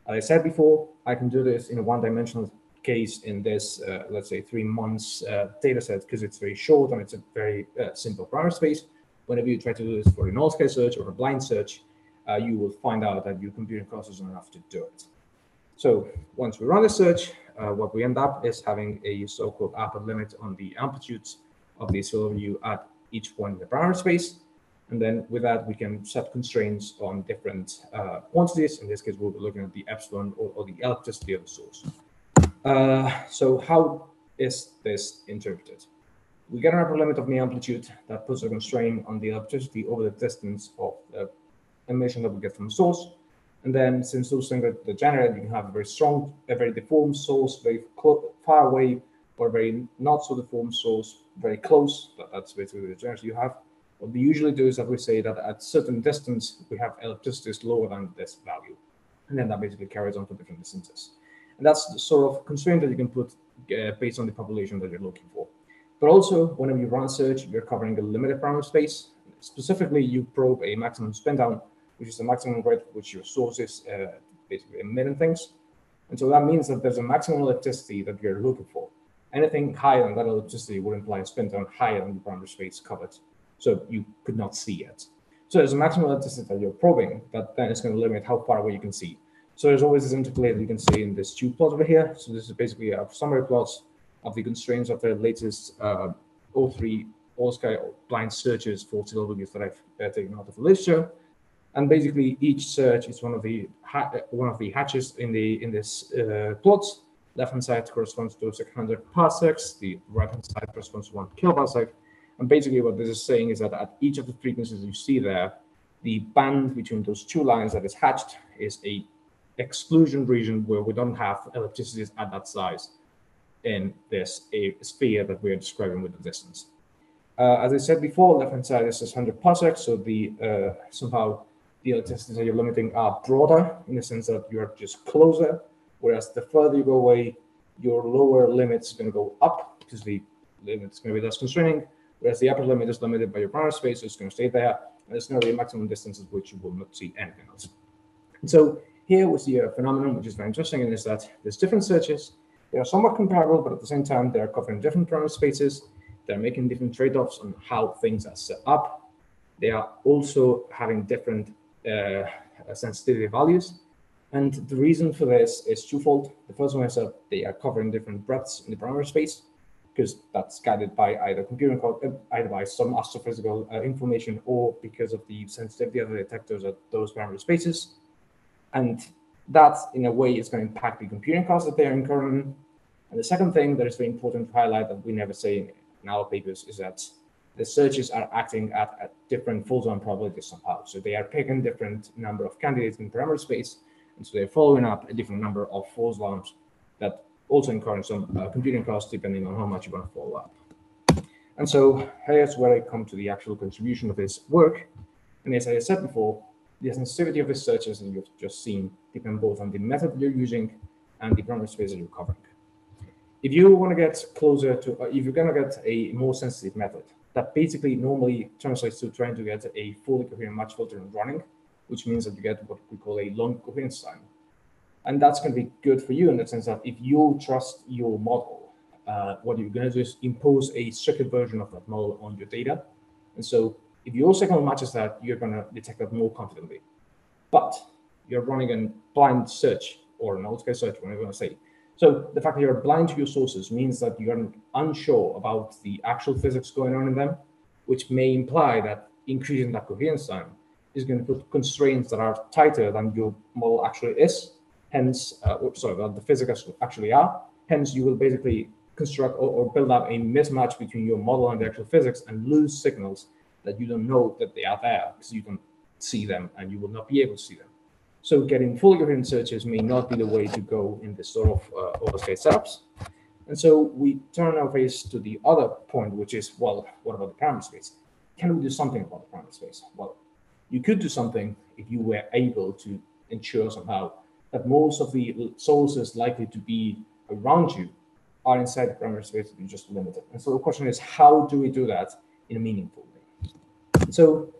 As I said before, I can do this in a one-dimensional case in this, let's say, 3 months data set, because it's very short and it's a very simple primary space. Whenever you try to do this for a null sky search or a blind search, you will find out that your computing cost is enough to do it. So once we run the search, what we end up is having a so-called upper limit on the amplitudes of the silver view at each point in the primary space. And then with that, we can set constraints on different quantities. In this case, we'll be looking at the epsilon or the electricity of the source. So how is this interpreted? We get an upper limit of the amplitude that puts a constraint on the electricity over the distance of the emission that we get from the source. And then since those things are degenerate, you can have a very strong, a very deformed source, very far away, or very not so deformed source, very close. That's basically the degeneracy you have. What we usually do is that we say that at certain distance, we have electricities lower than this value. And then that basically carries on to different distances. And that's the sort of constraint that you can put based on the population that you're looking for. But also, whenever you run a search, you're covering a limited primary space. Specifically, you probe a maximum spin down, which is the maximum rate at which your source is basically emitting things. And so that means that there's a maximum electricity that you're looking for. Anything higher than that electricity would imply a spin down higher than the primary space covered. So you could not see it. So there's a maximum electricity that you're probing that then is going to limit how far away you can see. So there's always this interplay that you can see in this tube plot over here. So this is basically a summary plots of the constraints of the latest O3 all-sky blind searches for silver views that I've taken out of the literature. And basically, each search is one of the hatches in this plots. Left-hand side corresponds to 600 parsecs. The right-hand side corresponds to 1 kiloparsec. And basically, what this is saying is that at each of the frequencies you see there, the band between those two lines that is hatched is a exclusion region where we don't have electricities at that size in this sphere that we are describing with the distance. As I said before, left-hand side is 600 parsecs, so the somehow the electricities that you're limiting are broader in the sense that you're just closer, whereas the further you go away, your lower limit's going to go up because the limit's going to be less constraining, whereas the upper limit is limited by your primary space, so it's going to stay there, and it's going to be a maximum distance at which you will not see anything else. And so here we see a phenomenon which is very interesting, and is that there's different searches. They are somewhat comparable, but at the same time, they are covering different primary spaces. They're making different trade-offs on how things are set up. They are also having different sensitivity values. And the reason for this is twofold. The first one is that they are covering different breadths in the primary space, because that's guided by either computing code, either by some astrophysical information, or because of the sensitivity of the detectors at those primary spaces. And that, in a way, is going to impact the computing costs that they're incurring. And the second thing that is very important to highlight that we never say in our papers is that the searches are acting at different full zone probabilities somehow. So they are picking different number of candidates in primary space, and so they're following up a different number of false alarms that also incur some computing costs depending on how much you want to follow up. And so here's where I come to the actual contribution of this work. And as I said before, the sensitivity of the searches that you've just seen depend both on the method you're using and the primary space that you're covering. If you want to get closer to, if you're going to get a more sensitive method, that basically normally translates to trying to get a fully coherent match filter running, which means that you get what we call a long coherence time. And that's going to be good for you in the sense that if you trust your model, what you're going to do is impose a stricter version of that model on your data. And so if your signal matches that, you're going to detect that more confidently. But you're running a blind search or an all-sky search, whatever you want to say. So the fact that you're blind to your sources means that you're unsure about the actual physics going on in them, which may imply that increasing that coherence time is going to put constraints that are tighter than your model actually is. Hence, that the physics actually are. Hence, you will basically construct or build up a mismatch between your model and the actual physics and lose signals that you don't know that they are there because you don't see them and you will not be able to see them. So getting fully coherent searches may not be the way to go in this sort of all-sky setups. And so we turn our face to the other point, which is, well, what about the primary space? Can we do something about the primary space? Well, you could do something if you were able to ensure somehow that most of the sources likely to be around you are inside the primary space that you just limited. And so the question is, how do we do that in a meaningful way? So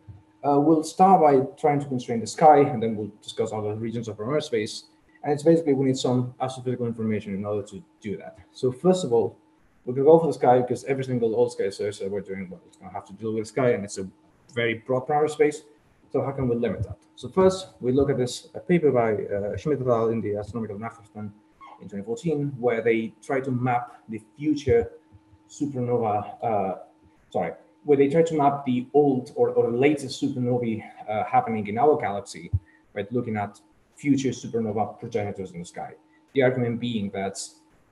We'll start by trying to constrain the sky, and then we'll discuss other regions of our space. And it's basically we need some astrophysical information in order to do that. So first of all, we're going to go for the sky because every single old sky search that we're doing, well, it's going to have to deal with the sky, and it's a very broad primary space. So how can we limit that? So first, we look at this paper by Shamita in the Astronomical Nachrichten in 2014, where they try to map the future supernova, where they try to map the old or latest supernovae happening in our galaxy, right, looking at future supernova progenitors in the sky. The argument being that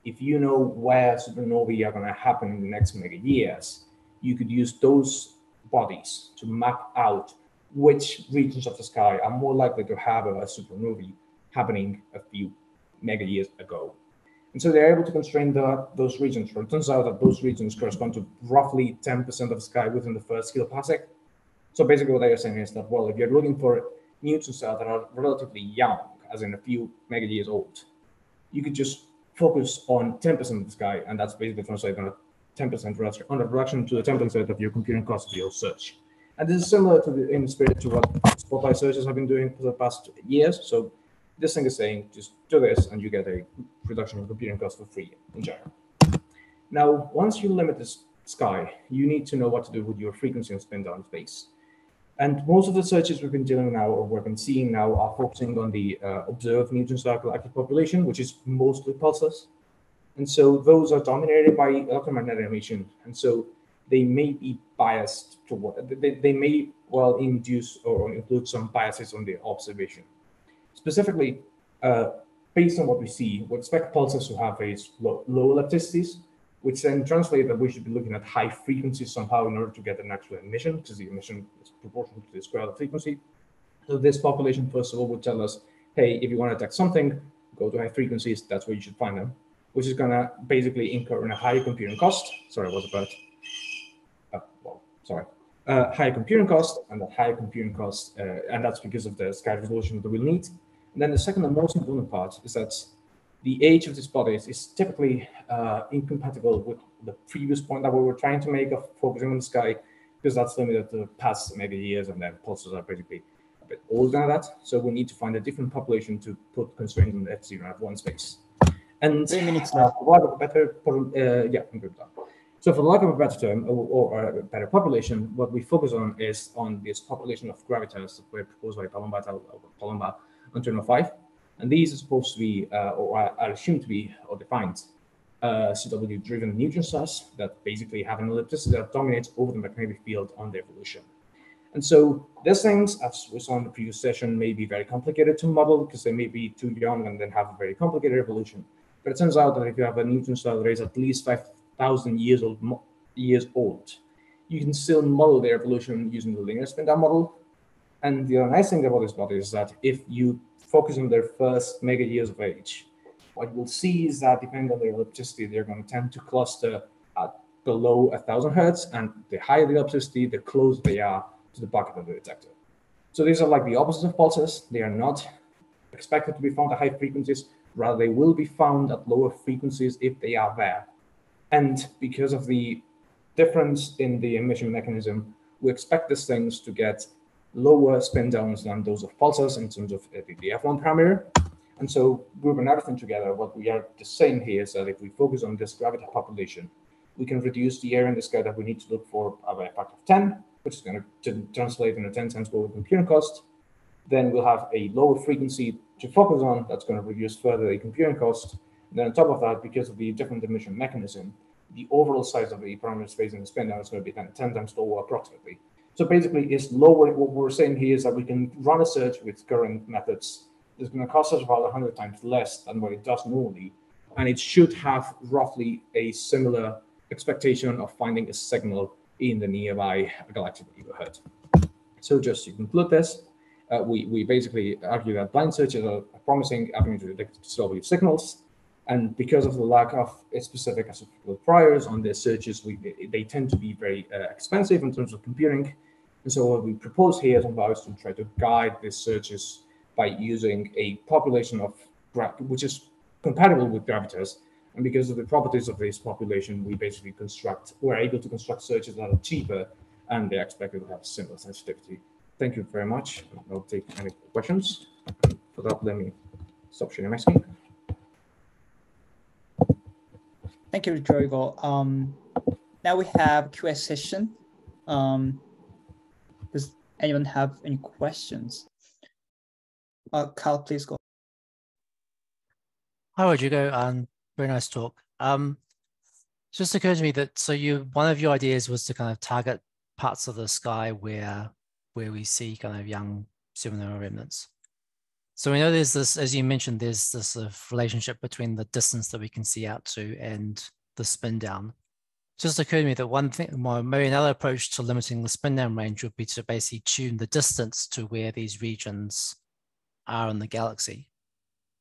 if you know where supernovae are going to happen in the next mega years, you could use those bodies to map out which regions of the sky are more likely to have a supernovae happening a few mega years ago. And so they're able to constrain those regions. It turns out that those regions correspond to roughly 10% of the sky within the first kiloparsec. So basically what they are saying is that, well, if you're looking for neutron stars that are relatively young, as in a few mega years old, you could just focus on 10% of the sky, and that's basically translating a 10% reduction to the 10% of your computing cost of your search. And this is similar to in spirit to what spotlight searches have been doing for the past years. So this thing is saying, just do this and you get a reduction in computing cost for free in general. Now, once you limit the sky, you need to know what to do with your frequency and spin down space. And most of the searches we've been doing now, or we've been seeing now, are focusing on the observed neutron star galactic population, which is mostly pulsars. And so those are dominated by electromagnetic emission. And so they may be biased toward, they may well induce or include some biases on the observation. Specifically, based on what we see, we expect pulsars to have a low ellipticities, which then translate that we should be looking at high frequencies somehow in order to get an actual emission, because the emission is proportional to the square of the frequency. So this population, first of all, would tell us, hey, if you want to detect something, go to high frequencies, that's where you should find them, which is going to basically incur in a higher computing cost. Sorry, what about? Higher computing cost, and that higher computing cost, and that's because of the sky resolution that we'll need. And then the second and most important part is that the age of these bodies is typically incompatible with the previous point that we were trying to make of focusing on the sky, because that's limited to past maybe years, and then pulsars are basically a bit older than that. So we need to find a different population to put constraints on the F0 F1 space. And 3 minutes left. for lack of a better, I'm good done. So for lack of a better term or a better population, what we focus on is on this population of gravitars that were proposed by Palomba on 2005. And these are supposed to be, or are assumed to be, or defined, CW-driven neutron stars that basically have an ellipticity that dominates over the magnetic field on their evolution. And so these things, as we saw in the previous session, may be very complicated to model because they may be too young and then have a very complicated evolution. But it turns out that if you have a neutron star that is at least 5,000 years old, you can still model their evolution using the linear spin-down model. And the nice thing about this body is that if you focus on their first mega years of age, what you'll see is that depending on their ellipticity, they're going to tend to cluster at below 1,000 hertz, and the higher the ellipticity, the closer they are to the bucket of the detector. So these are like the opposite of pulsars. They are not expected to be found at high frequencies. Rather, they will be found at lower frequencies if they are there. And because of the difference in the emission mechanism, we expect these things to get lower spin downs than those of pulsars in terms of the F1 parameter. And so grouping everything together, what we are just saying here is that if we focus on this gravitar population, we can reduce the area in the sky that we need to look for by a factor of 10, which is going to translate into 10 times lower computing cost. Then we'll have a lower frequency to focus on that's going to reduce further the computing cost. And then on top of that, because of the different emission mechanism, the overall size of the parameter space in the spin down is going to be 10 times lower approximately. So basically, it's lower. What we're saying here is that we can run a search with current methods. It's going to cost us about 100 times less than what it does normally. And it should have roughly a similar expectation of finding a signal in the nearby galactic neighborhood. So just to conclude this, we basically argue that blind searches are a promising avenue to detect CW signals. And because of the lack of specific astrophysical priors on their searches, they tend to be very expensive in terms of computing. And so what we propose here somehow is to try to guide these searches by using a population of which is compatible with gravitars. And because of the properties of this population, we're able to construct searches that are cheaper, and they're expected to have similar sensitivity thank you very much. I'll take any questions. For that, let me stop sharing my screen. Thank you, Rodrigo. Now we have Q&A session. Does anyone have any questions? Carl, please go. Hi, Rodrigo. Very nice talk. Just occurred to me that one of your ideas was to kind of target parts of the sky where we see kind of young supernova remnants. So we know there's this, as you mentioned, there's this sort of relationship between the distance that we can see out to and the spin down. Just occurred to me that one thing, maybe another approach to limiting the spin down range would be to basically tune the distance to where these regions are in the galaxy.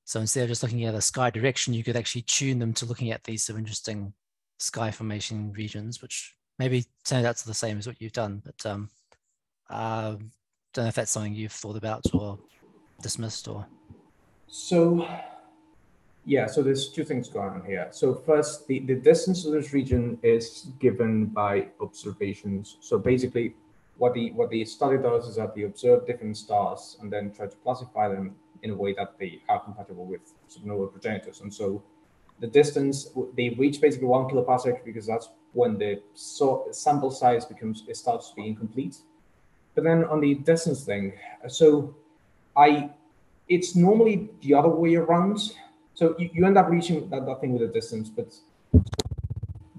So instead of just looking at a sky direction, you could actually tune them to looking at these sort of interesting sky formation regions, which maybe turned out to the same as what you've done, but don't know if that's something you've thought about or dismissed or. So, yeah, so there's two things going on here. So first, the distance to this region is given by observations. So basically, what the study does is that they observe different stars and then try to classify them in a way that they are compatible with supernova progenitors. And so the distance, they reach basically 1 kiloparsec because that's when the sample size starts to be incomplete. But then on the distance thing, so it's normally the other way around. So you end up reaching that thing with the distance, but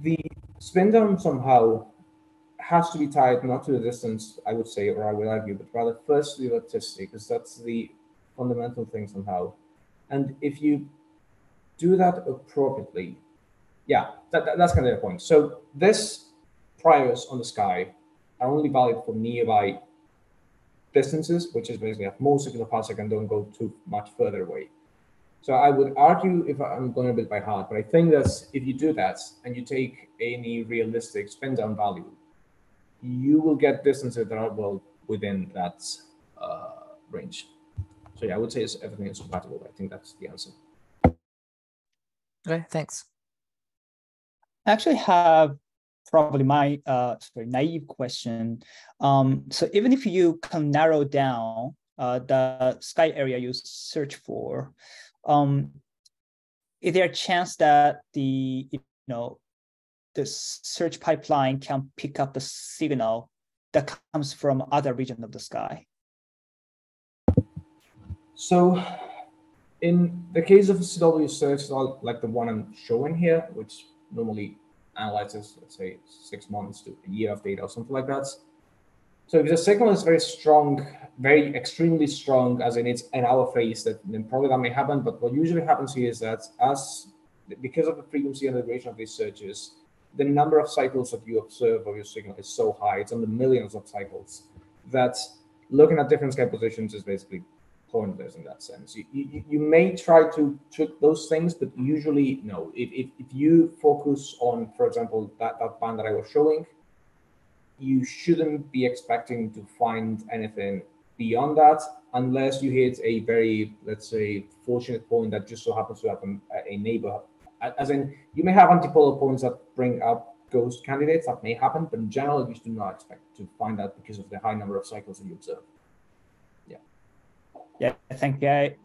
the spin down somehow has to be tied not to the distance, I would say, or I would argue, but rather first to the electricity, because that's the fundamental thing somehow. And if you do that appropriately, yeah, that's kind of the point. So this priors on the sky are only valid for nearby distances, which is basically at most a kiloparsec and don't go too much further away. So I would argue, if I'm going a bit by heart, but I think that if you do that and you take any realistic spin down value, you will get distances that are well within that range. So yeah, I would say everything is compatible. I think that's the answer. Okay, thanks. I actually have probably my naive question. So even if you can narrow down the sky area you search for, is there a chance that the search pipeline can pick up the signal that comes from other regions of the sky? So in the case of a CW search, like the one I'm showing here, which normally analyzes, let's say, 6 months to a year of data or something like that. So if the signal is very strong, very extremely strong, as in it's in our phase, then probably that may happen. But what usually happens here is that because of the frequency and the duration of these searches, the number of cycles that you observe of your signal is so high, it's on the millions of cycles, that looking at different sky positions is basically pointless in that sense. You may try to trick those things, but usually no. If you focus on, for example, that band that I was showing, you shouldn't be expecting to find anything beyond that unless you hit a very, let's say, fortunate point that just so happens to have a neighbor. As in, you may have antipolar points that bring up ghost candidates, that may happen, but in general, you should not expect to find that because of the high number of cycles that you observe. Yeah, thank you.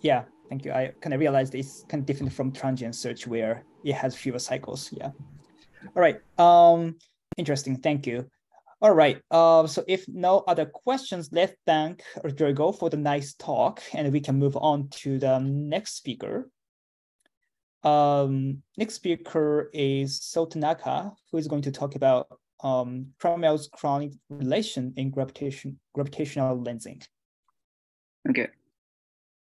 Thank you. I kind of realized it's kind of different from transient search where it has fewer cycles. Yeah. All right. Interesting. Thank you. All right. So if no other questions, let's thank Rodrigo for the nice talk, and we can move on to the next speaker. Next speaker is Tanaka, who is going to talk about Kramers-Kronig relation in gravitational lensing. Okay.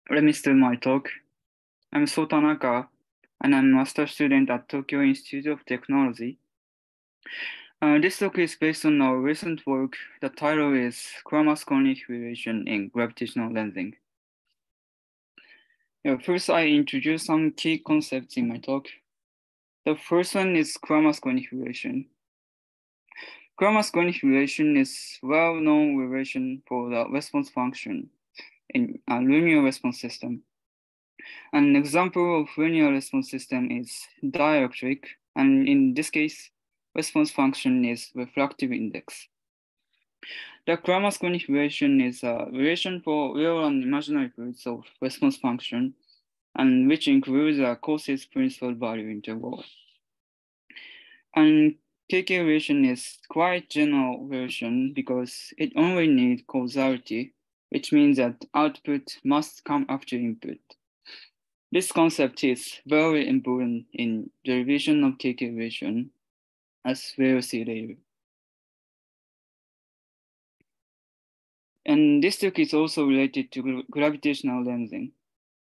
Let me start my talk. I'm Tanaka, and I'm a master student at Tokyo Institute of Technology. This talk is based on our recent work. The title is Kramers-Kronig relation in gravitational lensing. First, I introduce some key concepts in my talk. The first one is Kramers-Kronig relation. Kramers-Kronig relation is well-known relation for the response function in a linear response system. An example of linear response system is dielectric, and in this case, response function is refractive index. The Kramers-Kronig relation is a relation for real and imaginary fluids of response function, and which includes a closest principal value interval. And KK relation is quite general relation because it only needs causality, which means that output must come after input. This concept is very important in derivation of KK relation, as we'll see later. And this talk is also related to gravitational lensing.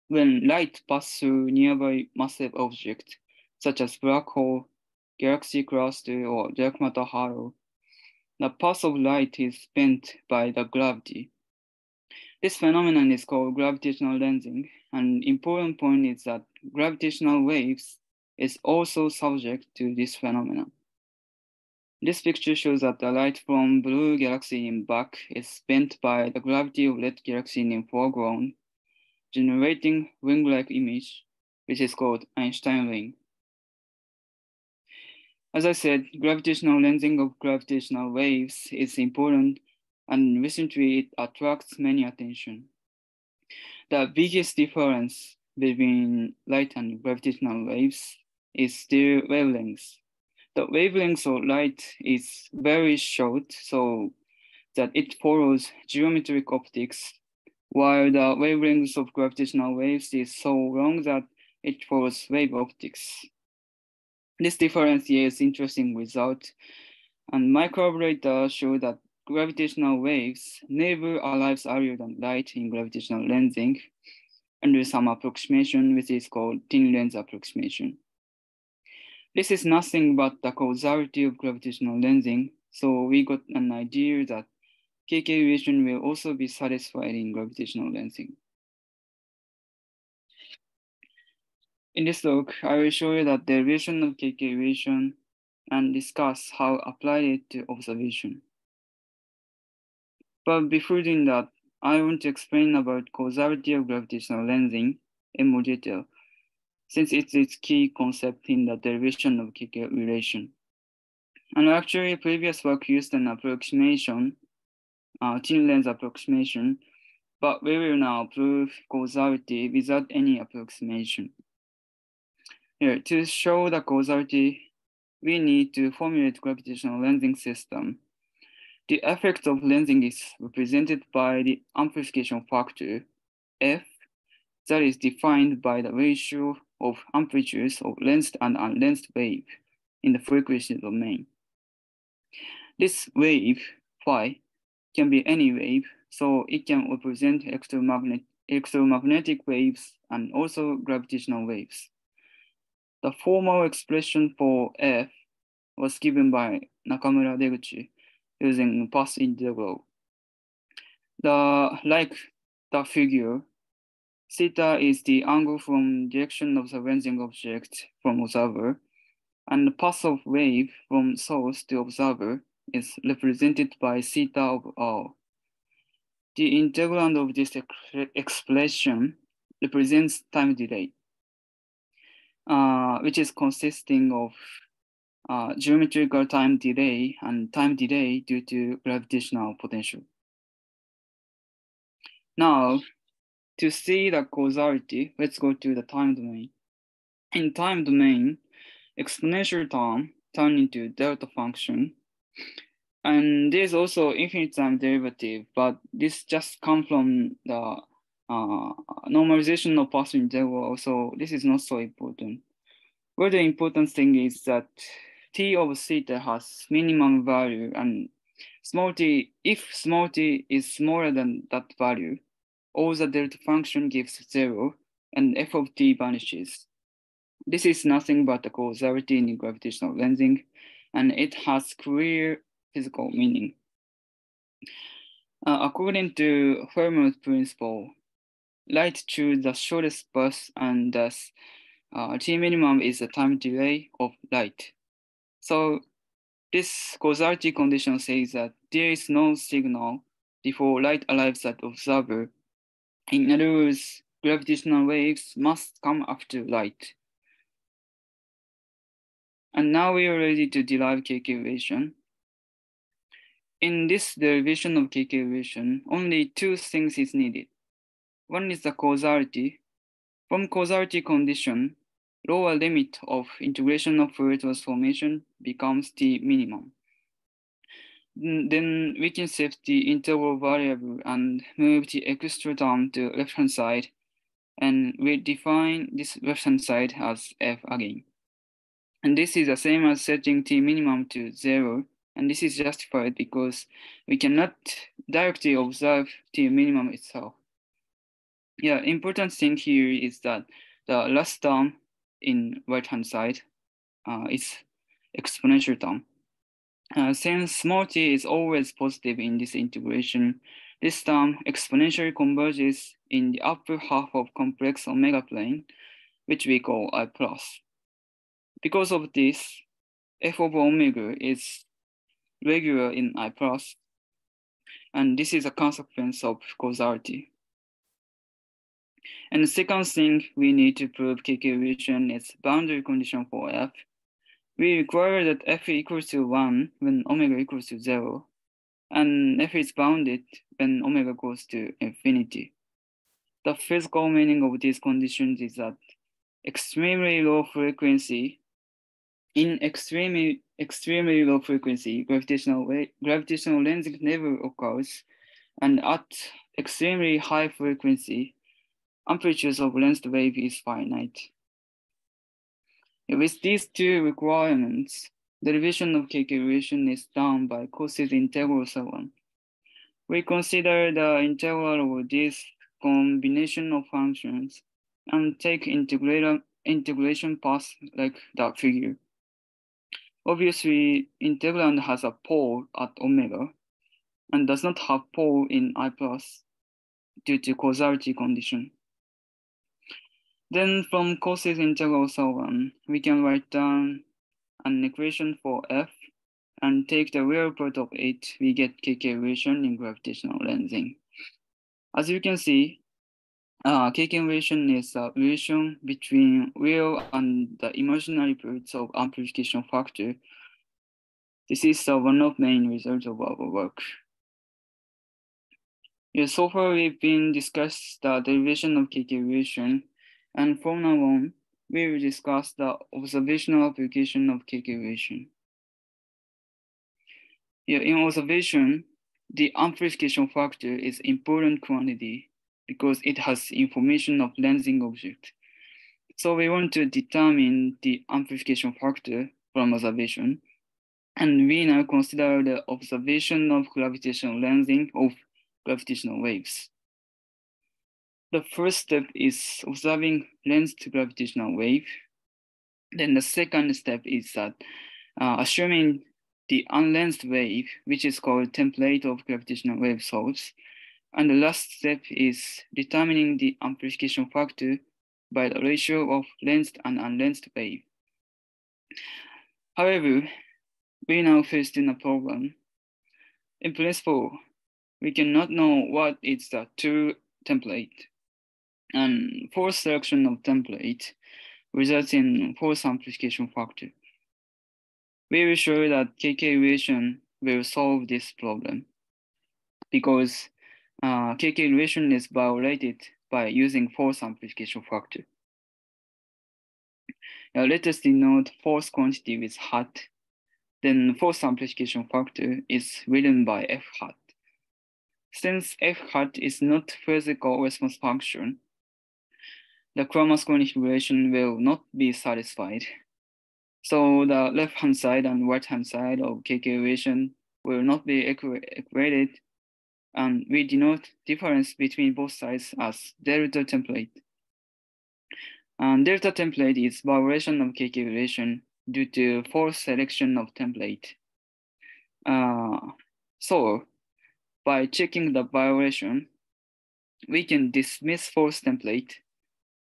When light passes through nearby massive objects, such as black hole, galaxy cluster, or dark matter halo, the path of light is bent by the gravity. This phenomenon is called gravitational lensing, and important point is that gravitational waves is also subject to this phenomenon. This picture shows that the light from blue galaxy in back is bent by the gravity of red galaxy in foreground, generating ring-like image, which is called Einstein ring. As I said, gravitational lensing of gravitational waves is important, and recently it attracts many attention. The biggest difference between light and gravitational waves is their wavelengths. The wavelength of light is very short, so that it follows geometric optics, while the wavelength of gravitational waves is so long that it follows wave optics. This difference yields interesting result, and my collaborators show that gravitational waves never arrives earlier than light in gravitational lensing under some approximation, which is called thin lens approximation. This is nothing but the causality of gravitational lensing, so we got an idea that KK relation will also be satisfied in gravitational lensing. In this talk, I will show you that derivation of KK relation and discuss how apply it to observation. But before doing that, I want to explain about causality of gravitational lensing in more detail, since it's its key concept in the derivation of KK relation. And actually, previous work used an approximation, thin lens approximation, but we will now prove causality without any approximation. Here, to show the causality, we need to formulate gravitational lensing system. The effect of lensing is represented by the amplification factor, F, that is defined by the ratio of amplitudes of lensed and unlensed wave in the frequency domain. This wave, phi, can be any wave, so it can represent electromagnetic waves and also gravitational waves. The formal expression for F was given by Nakamura Deguchi using path integral. Like the figure, theta is the angle from direction of the lensing object from observer, and the path of wave from source to observer is represented by theta of R. The integrand of this expression represents time delay, which is consisting of geometrical time delay and time delay due to gravitational potential. Now, to see the causality, let's go to the time domain. In time domain, exponential term turn into delta function. And there's also infinite time derivative, but this just comes from the normalization of path integral, so this is not so important. Where the important thing is that t of theta has minimum value, and small t, if small t is smaller than that value, all the delta function gives 0, and f of t vanishes. This is nothing but the causality in gravitational lensing, and it has clear physical meaning. According to Fermat's principle, light chooses the shortest path, and thus T minimum is the time delay of light. So this causality condition says that there is no signal before light arrives at observer. In other words, gravitational waves must come after light. And now we are ready to derive KK relation. In this derivation of KK equation, only two things is needed. One is the causality. From causality condition, lower limit of integration of Fourier transformation becomes T minimum. Then we can set the interval variable and move the extra term to left-hand side, and we define this left-hand side as F again. And this is the same as setting T minimum to 0, and this is justified because we cannot directly observe T minimum itself. Yeah, important thing here is that the last term in right-hand side is exponential term. Since small t is always positive in this integration, this term exponentially converges in the upper half of complex omega plane, which we call I plus. Because of this, f of omega is regular in I plus, and this is a consequence of causality. And the second thing we need to prove KK equation is boundary condition for f. We require that f equals to 1 when omega equals to 0, and f is bounded when omega goes to infinity. The physical meaning of these conditions is that extremely low frequency, in extremely low frequency, gravitational lensing never occurs, and at extremely high frequency, amplitudes of lensed wave is finite. With these two requirements, the derivation of KK equation is done by Cauchy's integral theorem. We consider the integral of this combination of functions and take integration paths like that figure. Obviously, integrand has a pole at omega and does not have pole in I plus due to causality condition. Then from Cauchy's integral theorem, we can write down an equation for f and take the real part of it, we get KK equation in gravitational lensing. As you can see, KK equation is a relation between real and the imaginary parts of amplification factor. This is one of the main results of our work. Yeah, so far we've been discussed the derivation of KK equation, and from now on, we will discuss the observational application of KK equation. Yeah, in observation, the amplification factor is important quantity because it has information of lensing object. So we want to determine the amplification factor from observation. And we now consider the observation of gravitational lensing of gravitational waves. The first step is observing lensed gravitational wave. Then the second step is that assuming the unlensed wave, which is called template of gravitational wave source. And the last step is determining the amplification factor by the ratio of lensed and unlensed wave. However, we now faced in a problem. In principle, we cannot know what is the true template. And forced selection of template results in forced amplification factor. We will show that KK equation will solve this problem because KK equation is violated by using forced amplification factor. Now let us denote force quantity with hat. Then forced amplification factor is written by f hat. Since f hat is not physical response function, the Kramers-Kronig relation will not be satisfied. So the left-hand side and right-hand side of KK equation will not be equated, and we denote difference between both sides as delta template. And delta template is violation of KK equation due to forced selection of template. So by checking the violation, we can dismiss forced template.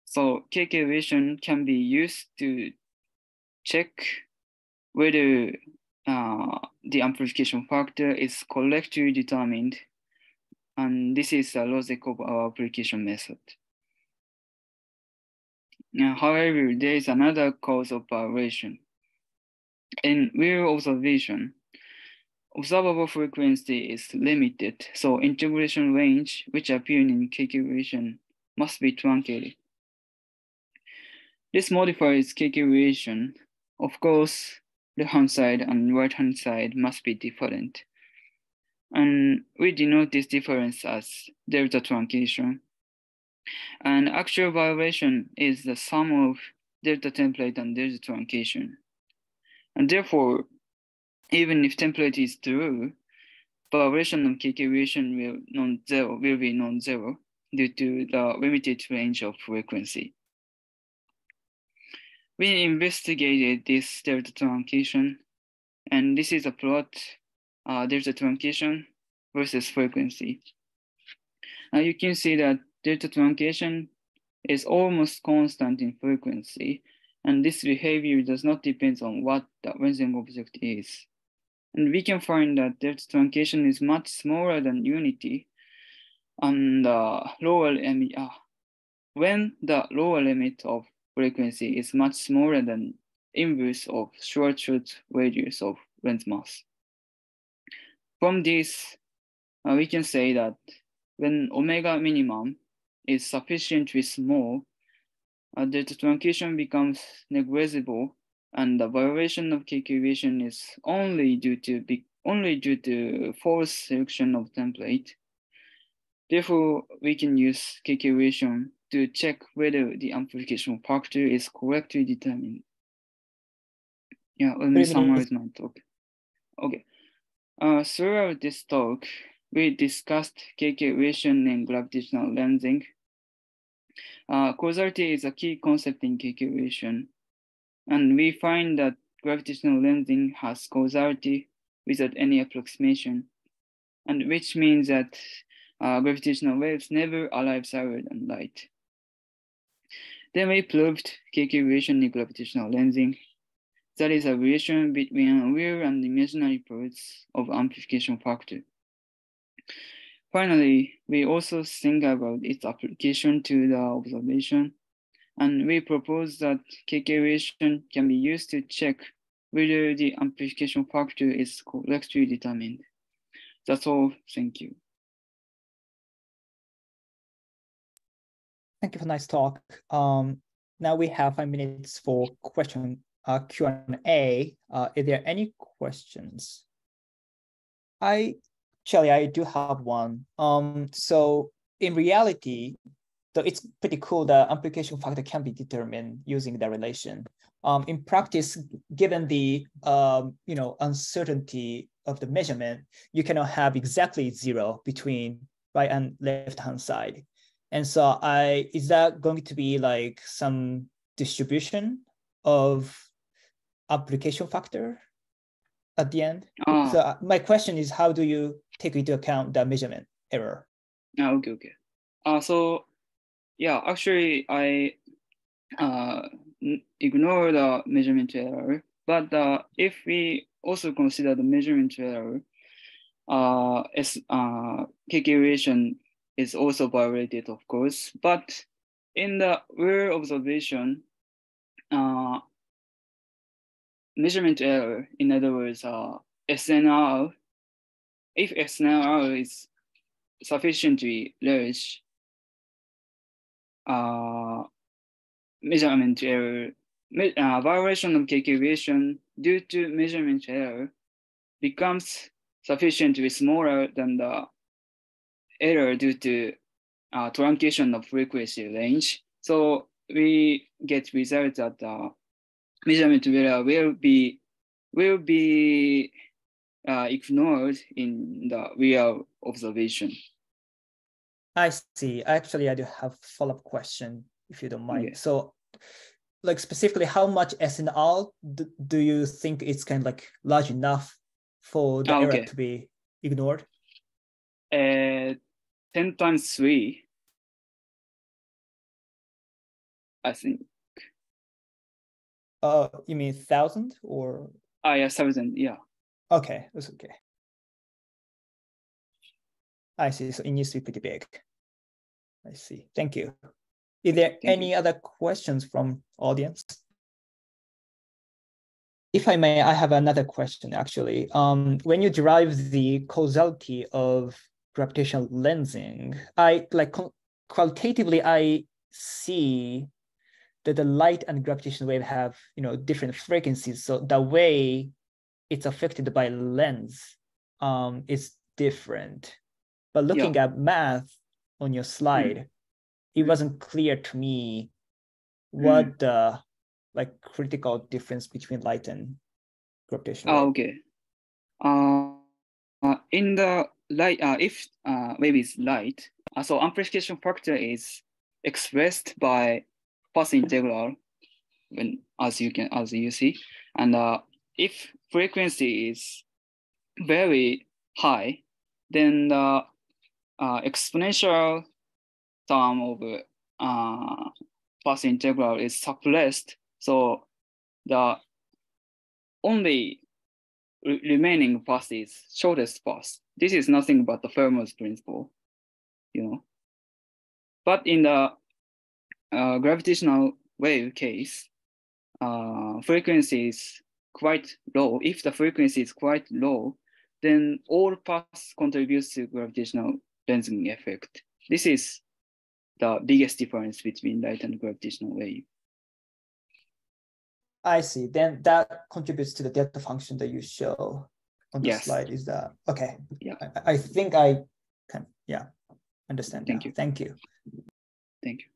So KK equation can be used to check whether the amplification factor is correctly determined. And this is the logic of our application method. However, there is another cause of violation. In real observation, observable frequency is limited, so integration range, which appear in K equation, must be truncated. This modifies K equation. Of course, left-hand side and right-hand side must be different. And we denote this difference as delta truncation. And actual violation is the sum of delta template and delta truncation. And therefore, even if template is true, violation of K equation will be non-zero due to the limited range of frequency. We investigated this delta truncation, and this is a plot delta truncation versus frequency. You can see that delta truncation is almost constant in frequency, and this behavior does not depend on what the Lensing object is. And we can find that delta truncation is much smaller than unity, and when the lower limit of frequency is much smaller than inverse of short radius of lens mass. From this, we can say that when omega minimum is sufficiently small, delta truncation becomes negligible, and the violation of K equation is only due to false selection of template. Therefore, we can use K equation to check whether the amplification factor is correctly determined. Yeah, let me summarize my talk. Okay. Throughout this talk, we discussed K equation and gravitational lensing. Causality is a key concept in K equation, and we find that gravitational lensing has causality without any approximation, and which means that gravitational waves never arrive slower than light. Then we proved K equation in gravitational lensing. That is a relation between real and imaginary parts of amplification factor. Finally, we also think about its application to the observation, and we propose that K equation can be used to check whether the amplification factor is correctly determined. That's all. Thank you. Thank you for a nice talk. Now we have 5 minutes for Q&A. Is there any questions? I do have one. So in reality, so it's pretty cool that amplification factor can be determined using the relation. In practice, given the uncertainty of the measurement, you cannot have exactly 0 between right and left hand side. And so is that going to be like some distribution of application factor at the end? So my question is, how do you take into account the measurement error? Okay. So yeah, actually I ignore the measurement error, but if we also consider the measurement error, K equation is also violated, of course, but in the real observation, measurement error, in other words, SNR, if SNR is sufficiently large, measurement error, violation of K equation due to measurement error becomes sufficiently smaller than the error due to truncation of frequency range. So we get results that measurement error will be ignored in the real observation. I see. Actually, I do have a follow-up question, if you don't mind. Okay. So, like specifically, how much SNR do you think it's kind of like large enough for the error to be ignored? 10 times 3, I think. You mean 1,000 or? Yeah, 1,000, yeah. Okay, that's okay. I see, so it needs to be pretty big. I see, thank you. Is there any other questions from audience? If I may, I have another question actually. When you derive the causality of gravitational lensing, qualitatively, I see that the light and gravitational wave have, different frequencies. So the way it's affected by lens is different. But looking at math on your slide, it wasn't clear to me what the critical difference between light and gravitational wave. Okay. In the light, if wave is light, so amplification factor is expressed by path integral, as you see, and if frequency is very high, then the exponential term of path integral is suppressed. So the only remaining path is shortest path. This is nothing but the Fermat's principle, But in the gravitational wave case, frequency is quite low. If the frequency is quite low, then all paths contributes to gravitational lensing effect. This is the biggest difference between light and gravitational wave. I see. Then that contributes to the delta function that you show on the slide. Is that okay? Yeah. I think I can understand. Thank you. Thank you. Thank you.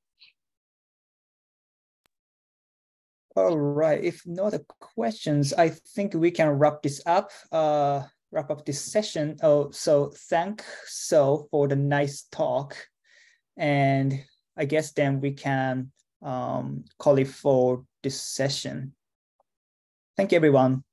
All right. If no other questions, I think we can wrap this up. Wrap up this session. So thank So for the nice talk, and I guess then we can call it for this session. Thank you, everyone.